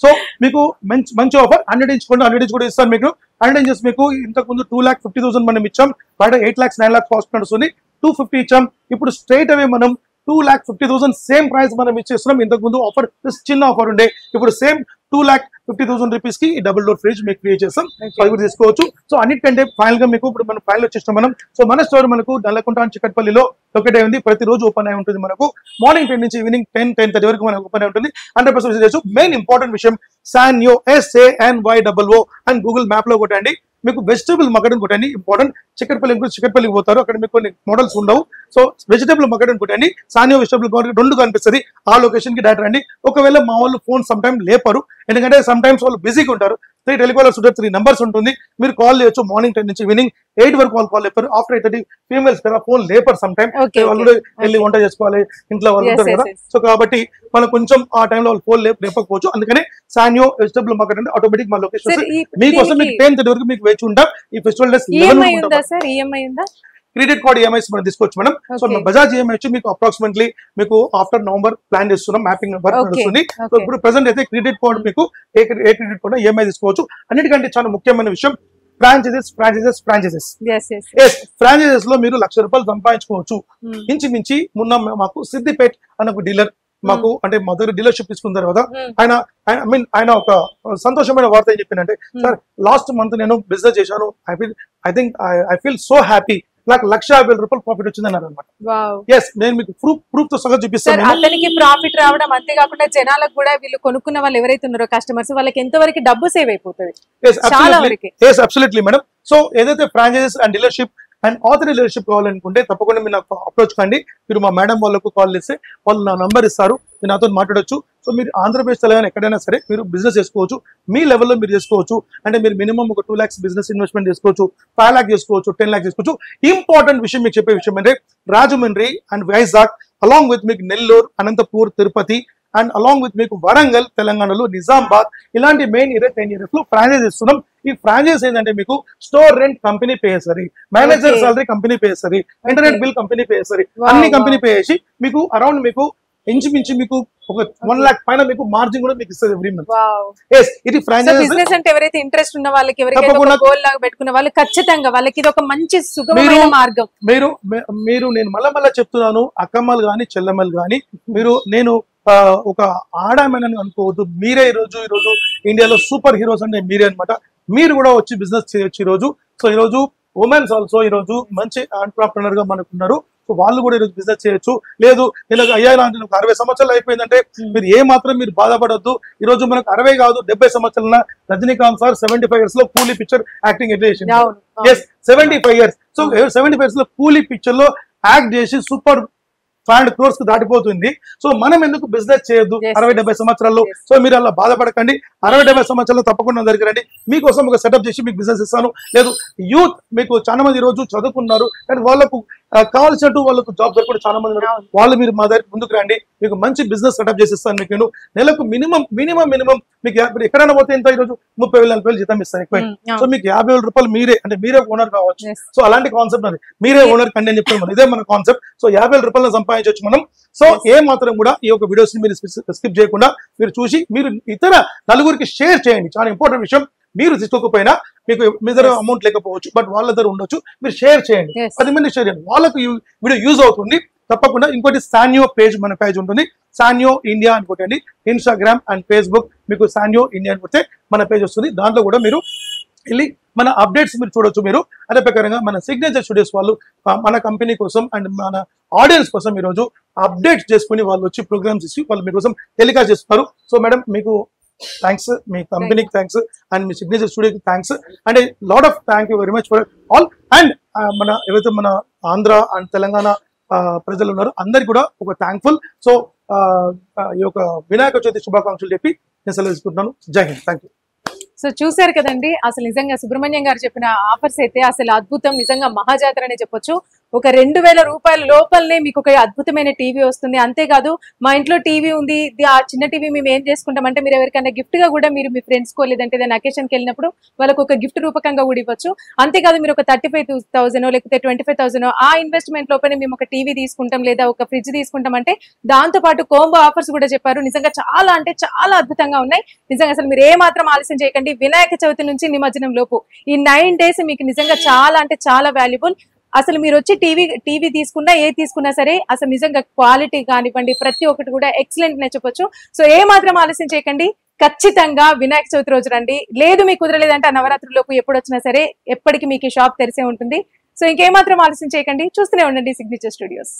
సో మీకు మంచి ఆఫర్ 100 ఇంచ్ కూడా 100 ఇంచ్ కూడా ఇస్తాను. మీకు 100 ఇంచెస్ మీకు ఇంతకు ముందు 2,50,000 మనం ఇచ్చాం. బయట 8 lakhs 9 lakhs కాస్ట్ నడుస్తుంది. 250 ఇచ్చాం. ఇప్పుడు స్ట్రైట్ అవే మనం 2,50,000 సేమ్ ప్రైస్ మనం ఇచ్చేస్తున్నాం. ఇంతకు ముందు ఆఫర్ చిన్న ఆఫర్ ఉండే, ఇప్పుడు సేమ్ 2,50,000 రూపీస్ కి ఈ డబుల్ డోర్ ఫ్రిడ్జ్ మీకు క్రియేట్ చేస్తాం. అది కూడా తీసుకోవచ్చు. సో అన్నిటికంటే ఫైనల్ గా మీకు ఇప్పుడు మనం ఫైనల్ వచ్చేస్తాం మనం. సో మన స్టోర్ మనకు నల్లకుంట చిక్కట్పల్లిలో లొకేట్ అయింది. ప్రతిరోజు ఓపెన్ అయి ఉంటుంది. మనకు మార్నింగ్ 10 నుంచి ఈవినింగ్ 10-10:30 వరకు మనకు ఓపెన్ అయి ఉంటుంది. 100% చేయొచ్చు. మెయిన్ ఇంపార్టెంట్ విషయం సాన్యో SANYO అండ్ గూగుల్ మ్యాప్ లో కొట్టండి. మీకు వెజిటబుల్ మగడని కొట్టండి. ఇంపార్టెంట్. చిక్కట్పల్లికి పోతారు, అక్కడ మీకు కొన్ని మోడల్స్ ఉండవు. సో వెజిటబుల్ మగడని కొట్టండి. సానియో వెజిటబుల్ రెండు కనిపిస్తుంది. ఆ లొకేషన్ కి డైరెక్ట్ రండి. ఒకవేళ మా వాళ్ళు ఫోన్ సమ్ టైమ్ లేపరు, ఎందుకంటే సమ్ టైమ్స్ వాళ్ళు బిజీగా ఉంటారు. 3 టెలికాలర్స్ ఉంటారు, 3 numbers ఉంటుంది. మీరు కాల్ చేయొచ్చు. మార్నింగ్ 10 నుంచి ఈవినింగ్ 8 వరకు కాల్ లేపారు. ఆఫ్టర్ 8:30 ఫీమేల్స్ కదా ఫోన్ లేపరు. సమ్ టైమ్ వాళ్ళు కూడా వెళ్ళి వంట చేసుకోవాలి, ఇంట్లో వాళ్ళు ఉంటారు కదా. సో కాబట్టి వాళ్ళు కొంచెం ఆ టైంలో వాళ్ళు ఫోన్ లేపకపోవచ్చు. అందుకనే సానియో వెజిటబుల్ మార్కెట్ అంటే ఆటోమేటిక్ మా లొకేషన్ మీకోసం మీకు 10:30 వరకు మీకు వేచి ఉంటాం. ఈ festival days credit card EMIs మనం తీసుకోవచ్చు మేడం. సో బజాజ్ ఈఎంఐ వచ్చి మీకు అప్రాక్సిమేట్లీ మీకు ఆఫ్టర్ నవంబర్ ప్లాన్ చేస్తున్నాం. మ్యాపింగ్ వర్క్ నడుస్తుంది. సో ఇప్పుడు ప్రెసెంట్ అయితే క్రెడిట్ కార్డ్ మీకు ఏ క్రెడిట్ కార్డ్ ఈఎంఐ తీసుకోవచ్చు. అన్నిటికంటే చాలా ముఖ్యమైన విషయం ఫ్రాంచైజెస్ లో మీరు ₹1,00,000 సంపాదించుకోవచ్చు. ఇంచుమించి మొన్న మాకు సిద్దిపేట్ అనే ఒక డీలర్ మాకు అంటే మా దగ్గర డీలర్షిప్ తీసుకున్న తర్వాత ఆయన ఒక సంతోషమైన వార్త ఏం చెప్పిందంటే, సార్ లాస్ట్ మంత్ నేను బిజినెస్ చేశాను. I feel so happy. నాకు 1,50,000 రూపాయలు ప్రాఫిట్ వచ్చింది అన్నారు అనమాట. ఎస్, నేను మీకు ప్రూఫ్ తో సహా చూపిస్తాను. అతనికి ప్రాఫిట్ రావడం అంతేకాకుండా జనాలకు కూడా వీళ్ళు కొనుక్కున్న వాళ్ళు ఎవరైతే ఉన్నారో కస్టమర్స్ వాళ్ళకి ఎంతవరకు డబ్బు సేవ్ అయిపోతుంది చాలా వరకు. Yes, absolutely madam. సో ఏదైతే franchises and dealership and Ather dealership కావాలనుకుంటే తప్పకుండా మీరు నాకు అప్రోచ్ కండి. మీరు మా మేడం వాళ్ళకు కాల్ చేస్తే వాళ్ళు నా నంబర్ ఇస్తారు, మీరు నాతో మాట్లాడొచ్చు. సో మీరు ఆంధ్రప్రదేశ్ తెలంగాణ ఎక్కడైనా సరే మీరు బిజినెస్ చేసుకోవచ్చు, మీ లెవెల్లో మీరు చేసుకోవచ్చు. అంటే మీరు మినిమం ఒక 2 lakhs బిజినెస్ ఇన్వెస్ట్మెంట్ చేసుకోవచ్చు, 5 lakhs చేసుకోవచ్చు, 10 lakhs చేసుకోవచ్చు. ఇంపార్టెంట్ విషయం మీకు చెప్పే విషయం అంటే Rajahmundry and Vizag along with మీకు Nellore, Anantapur, Tirupati and along with మీకు వరంగల్ తెలంగాణలో, నిజామాబాద్ ఇలాంటి మెయిన్ ఏరియా 10 years లో ఫ్రాంచైజ్ ఇస్తున్నాం. ఈ ఫ్రాంచైజ్ ఏంటంటే మీకు స్టోర్ రెంట్ కంపెనీ పే చేస్తుంది, మేనేజర్ సాలరీ కంపెనీ పే చేస్తుంది, ఇంటర్నెట్ బిల్ కంపెనీ పే చేస్తుంది, అన్ని కంపెనీ పే చేసి మీకు అరౌండ్ మీకు ఇంచుమించు మీకు ఒక 1 lakh పైన మీకు మార్జిన్ కూడా మీకు ఇస్తుంది ఎవ్రీ మంత్. ఇది ఫ్రాంచైజ్ బిజినెస్ అంటే ఎవరైతే ఇంట్రెస్ట్ ఉన్న వాళ్ళకి ఎవరికైనా గోల్ లాగా పెట్టుకున్న వాళ్ళు ఖచ్చితంగా వాళ్ళకి ఇది ఒక మంచి సుగమమైన మార్గం. మీరు నేను మళ్ళా చెప్తున్నాను, అక్కమ్మలు గాని చెల్లెమ్మలు గాని నేను ఒక ఆడామని అనుకోవద్దు. మీరే ఈ రోజు ఇండియాలో సూపర్ హీరోస్ అంటే మీరే అనమాట. మీరు కూడా వచ్చి బిజినెస్ చేయొచ్చు ఈ రోజు. సో ఈ రోజు ఉమెన్స్ ఆల్సో ఈ రోజు మంచి ఎంటర్‌ప్రెన్యూర్ గా మనకున్నారు. సో వాళ్ళు కూడా ఈరోజు బిజినెస్ చేయొచ్చు. లేదు నేను అయ్యా నాకు 60 సంవత్సరాలు అయిపోయిందంటే మీరు ఏ మాత్రం మీరు బాధపడొద్దు. ఈ రోజు మనకు 60 కాదు 70 సంవత్సరాల రజనీకాంత్ సార్ 75 years లో కూలీ పిక్చర్ యాక్టింగ్ ఎట్లా చేసింది. Yes, 75 years. సో 75 years లో కూలీ పిక్చర్ లో యాక్ట్ చేసి సూపర్ 500 crores దాటిపోతుంది. సో మనం ఎందుకు బిజినెస్ చేయొద్దు 60-70 సంవత్సరాల్లో? సో మీరు అలా బాధపడకండి. 60-70 సంవత్సరాల్లో తప్పకుండా దగ్గర రండి, మీకోసం ఒక సెటప్ చేసి మీకు బిజినెస్ ఇస్తాను. లేదు యూత్ మీకు చాలా మంది ఈ రోజు చదువుకున్నారు కానీ వాళ్ళకు కావాల్సినట్టు వాళ్ళకు జాబ్ దొరకడం చాలా మంది ఉన్నారు. వాళ్ళు మీరు మా దగ్గర ముందుకు రండి, మీకు మంచి బిజినెస్ సెటప్ చేసి ఇస్తాను. మీకు నేను నెలకు మినిమం మీకు ఎక్కడైనా పోతే ఎంత ఈ రోజు 30,000-40,000 జీతం ఇస్తాను ఎక్కువ. సో మీకు 50,000 రూపాయలు మీరే ఓనర్ కావచ్చు. సో అలాంటి కాన్సెప్ట్ అది, మీరే ఓనర్ కండి అని చెప్తాను. ఇదే మన కాన్సెప్ట్. సో 50,000 రూపాయలు సంపాదించవచ్చు మనం. సో ఏ మాత్రం కూడా ఈ యొక్క వీడియోస్ ని మీరు స్కిప్ చేయకుండా మీరు చూసి మీరు ఇతర నలుగురికి షేర్ చేయండి. చాలా ఇంపార్టెంట్ విషయం. మీరు తీసుకోకపోయినా మీకు మీ దగ్గర అమౌంట్ లేకపోవచ్చు, బట్ వాళ్ళ దగ్గర ఉండొచ్చు, మీరు షేర్ చేయండి, 10 మంది షేర్ చేయండి, వాళ్ళకు వీడియో యూజ్ అవుతుంది. తప్పకుండా ఇంకోటి సాన్యో పేజ్, మన పేజ్ ఉంటుంది సాన్యో ఇండియా అని కొట్టండి. ఇన్స్టాగ్రామ్ అండ్ ఫేస్బుక్ మీకు సాన్యో ఇండియా అని కొడితే మన పేజ్ వస్తుంది. దాంట్లో కూడా మీరు వెళ్ళి మన అప్డేట్స్ మీరు చూడొచ్చు. మీరు అదే ప్రకారంగా మన సిగ్నేచర్ స్టూడియోస్ వాళ్ళు మన కంపెనీ కోసం అండ్ మన ఆడియన్స్ కోసం ఈరోజు అప్డేట్స్ చేసుకుని వాళ్ళు వచ్చి ప్రోగ్రామ్స్ ఇచ్చి వాళ్ళు మీకోసం టెలికాస్ట్ చేస్తున్నారు. సో మేడం మీకు థ్యాంక్స్, మీ కంపెనీకి థ్యాంక్స్ అండ్ మీ సిగ్నేచర్ స్టూడియోకి thanks and lot of thank you very much for all. And మన ఏవైతే మన ఆంధ్ర అండ్ తెలంగాణ ప్రజలు ఉన్నారు అందరికి కూడా ఒక థ్యాంక్ఫుల్. సో ఈ యొక్క వినాయక చవితి శుభాకాంక్షలు చెప్పి నేను సెలవు తీసుకుంటున్నాను. జై హింద్, థ్యాంక్ యూ. సో చూసారు కదండి, అసలు నిజంగా సుబ్రహ్మణ్యం గారు చెప్పిన ఆఫర్స్ అయితే అసలు అద్భుతం, నిజంగా మహాజాతర అనే చెప్పొచ్చు. ఒక 2,000 రూపాయల లోపలనే మీకు ఒక అద్భుతమైన టీవీ వస్తుంది. అంతేకాదు మా ఇంట్లో టీవీ ఉంది, ఆ చిన్న టీవీ మేము ఏం చేసుకుంటామంటే మీరు ఎవరికైనా గిఫ్ట్ గా కూడా మీరు మీ ఫ్రెండ్స్ కో లేదంటే ఏదైనా అకేషన్కి వెళ్ళినప్పుడు వాళ్ళకు ఒక గిఫ్ట్ రూపకంగా కూడా ఇవ్వచ్చు. అంతేకాదు మీరు ఒక 35,000 లేకపోతే 25,000 ఆ ఇన్వెస్ట్మెంట్ లోపలనే మేము ఒక టీవీ తీసుకుంటాం లేదా ఒక ఫ్రిడ్జ్ తీసుకుంటాం అంటే దాంతో పాటు కోంబో ఆఫర్స్ కూడా చెప్పారు. నిజంగా చాలా అంటే చాలా అద్భుతంగా ఉన్నాయి. నిజంగా అసలు మీరు ఏ మాత్రం ఆలస్యం చేయకండి. వినాయక చవితి నుంచి నిమజ్జనం లోపు ఈ 9 days మీకు నిజంగా చాలా అంటే చాలా వాల్యుబుల్. అసలు మీరు వచ్చి టీవీ తీసుకున్నా ఏ తీసుకున్నా సరే అసలు నిజంగా క్వాలిటీ కానివ్వండి ప్రతి ఒక్కటి కూడా ఎక్సలెంట్ నే చెప్పొచ్చు. సో ఏ మాత్రం ఆలస్యం చేయకండి, ఖచ్చితంగా వినాయక చవితి రోజు రండి. లేదు మీకు కుదరలేదంటే నవరాత్రులకు ఎప్పుడు వచ్చినా సరే ఎప్పటికీ మీకు షాప్ తెరిసే ఉంటుంది. సో ఇంకేమాత్రం ఆలస్యం చేయకండి, చూస్తూనే ఉండండి సిగ్నేచర్ స్టూడియోస్.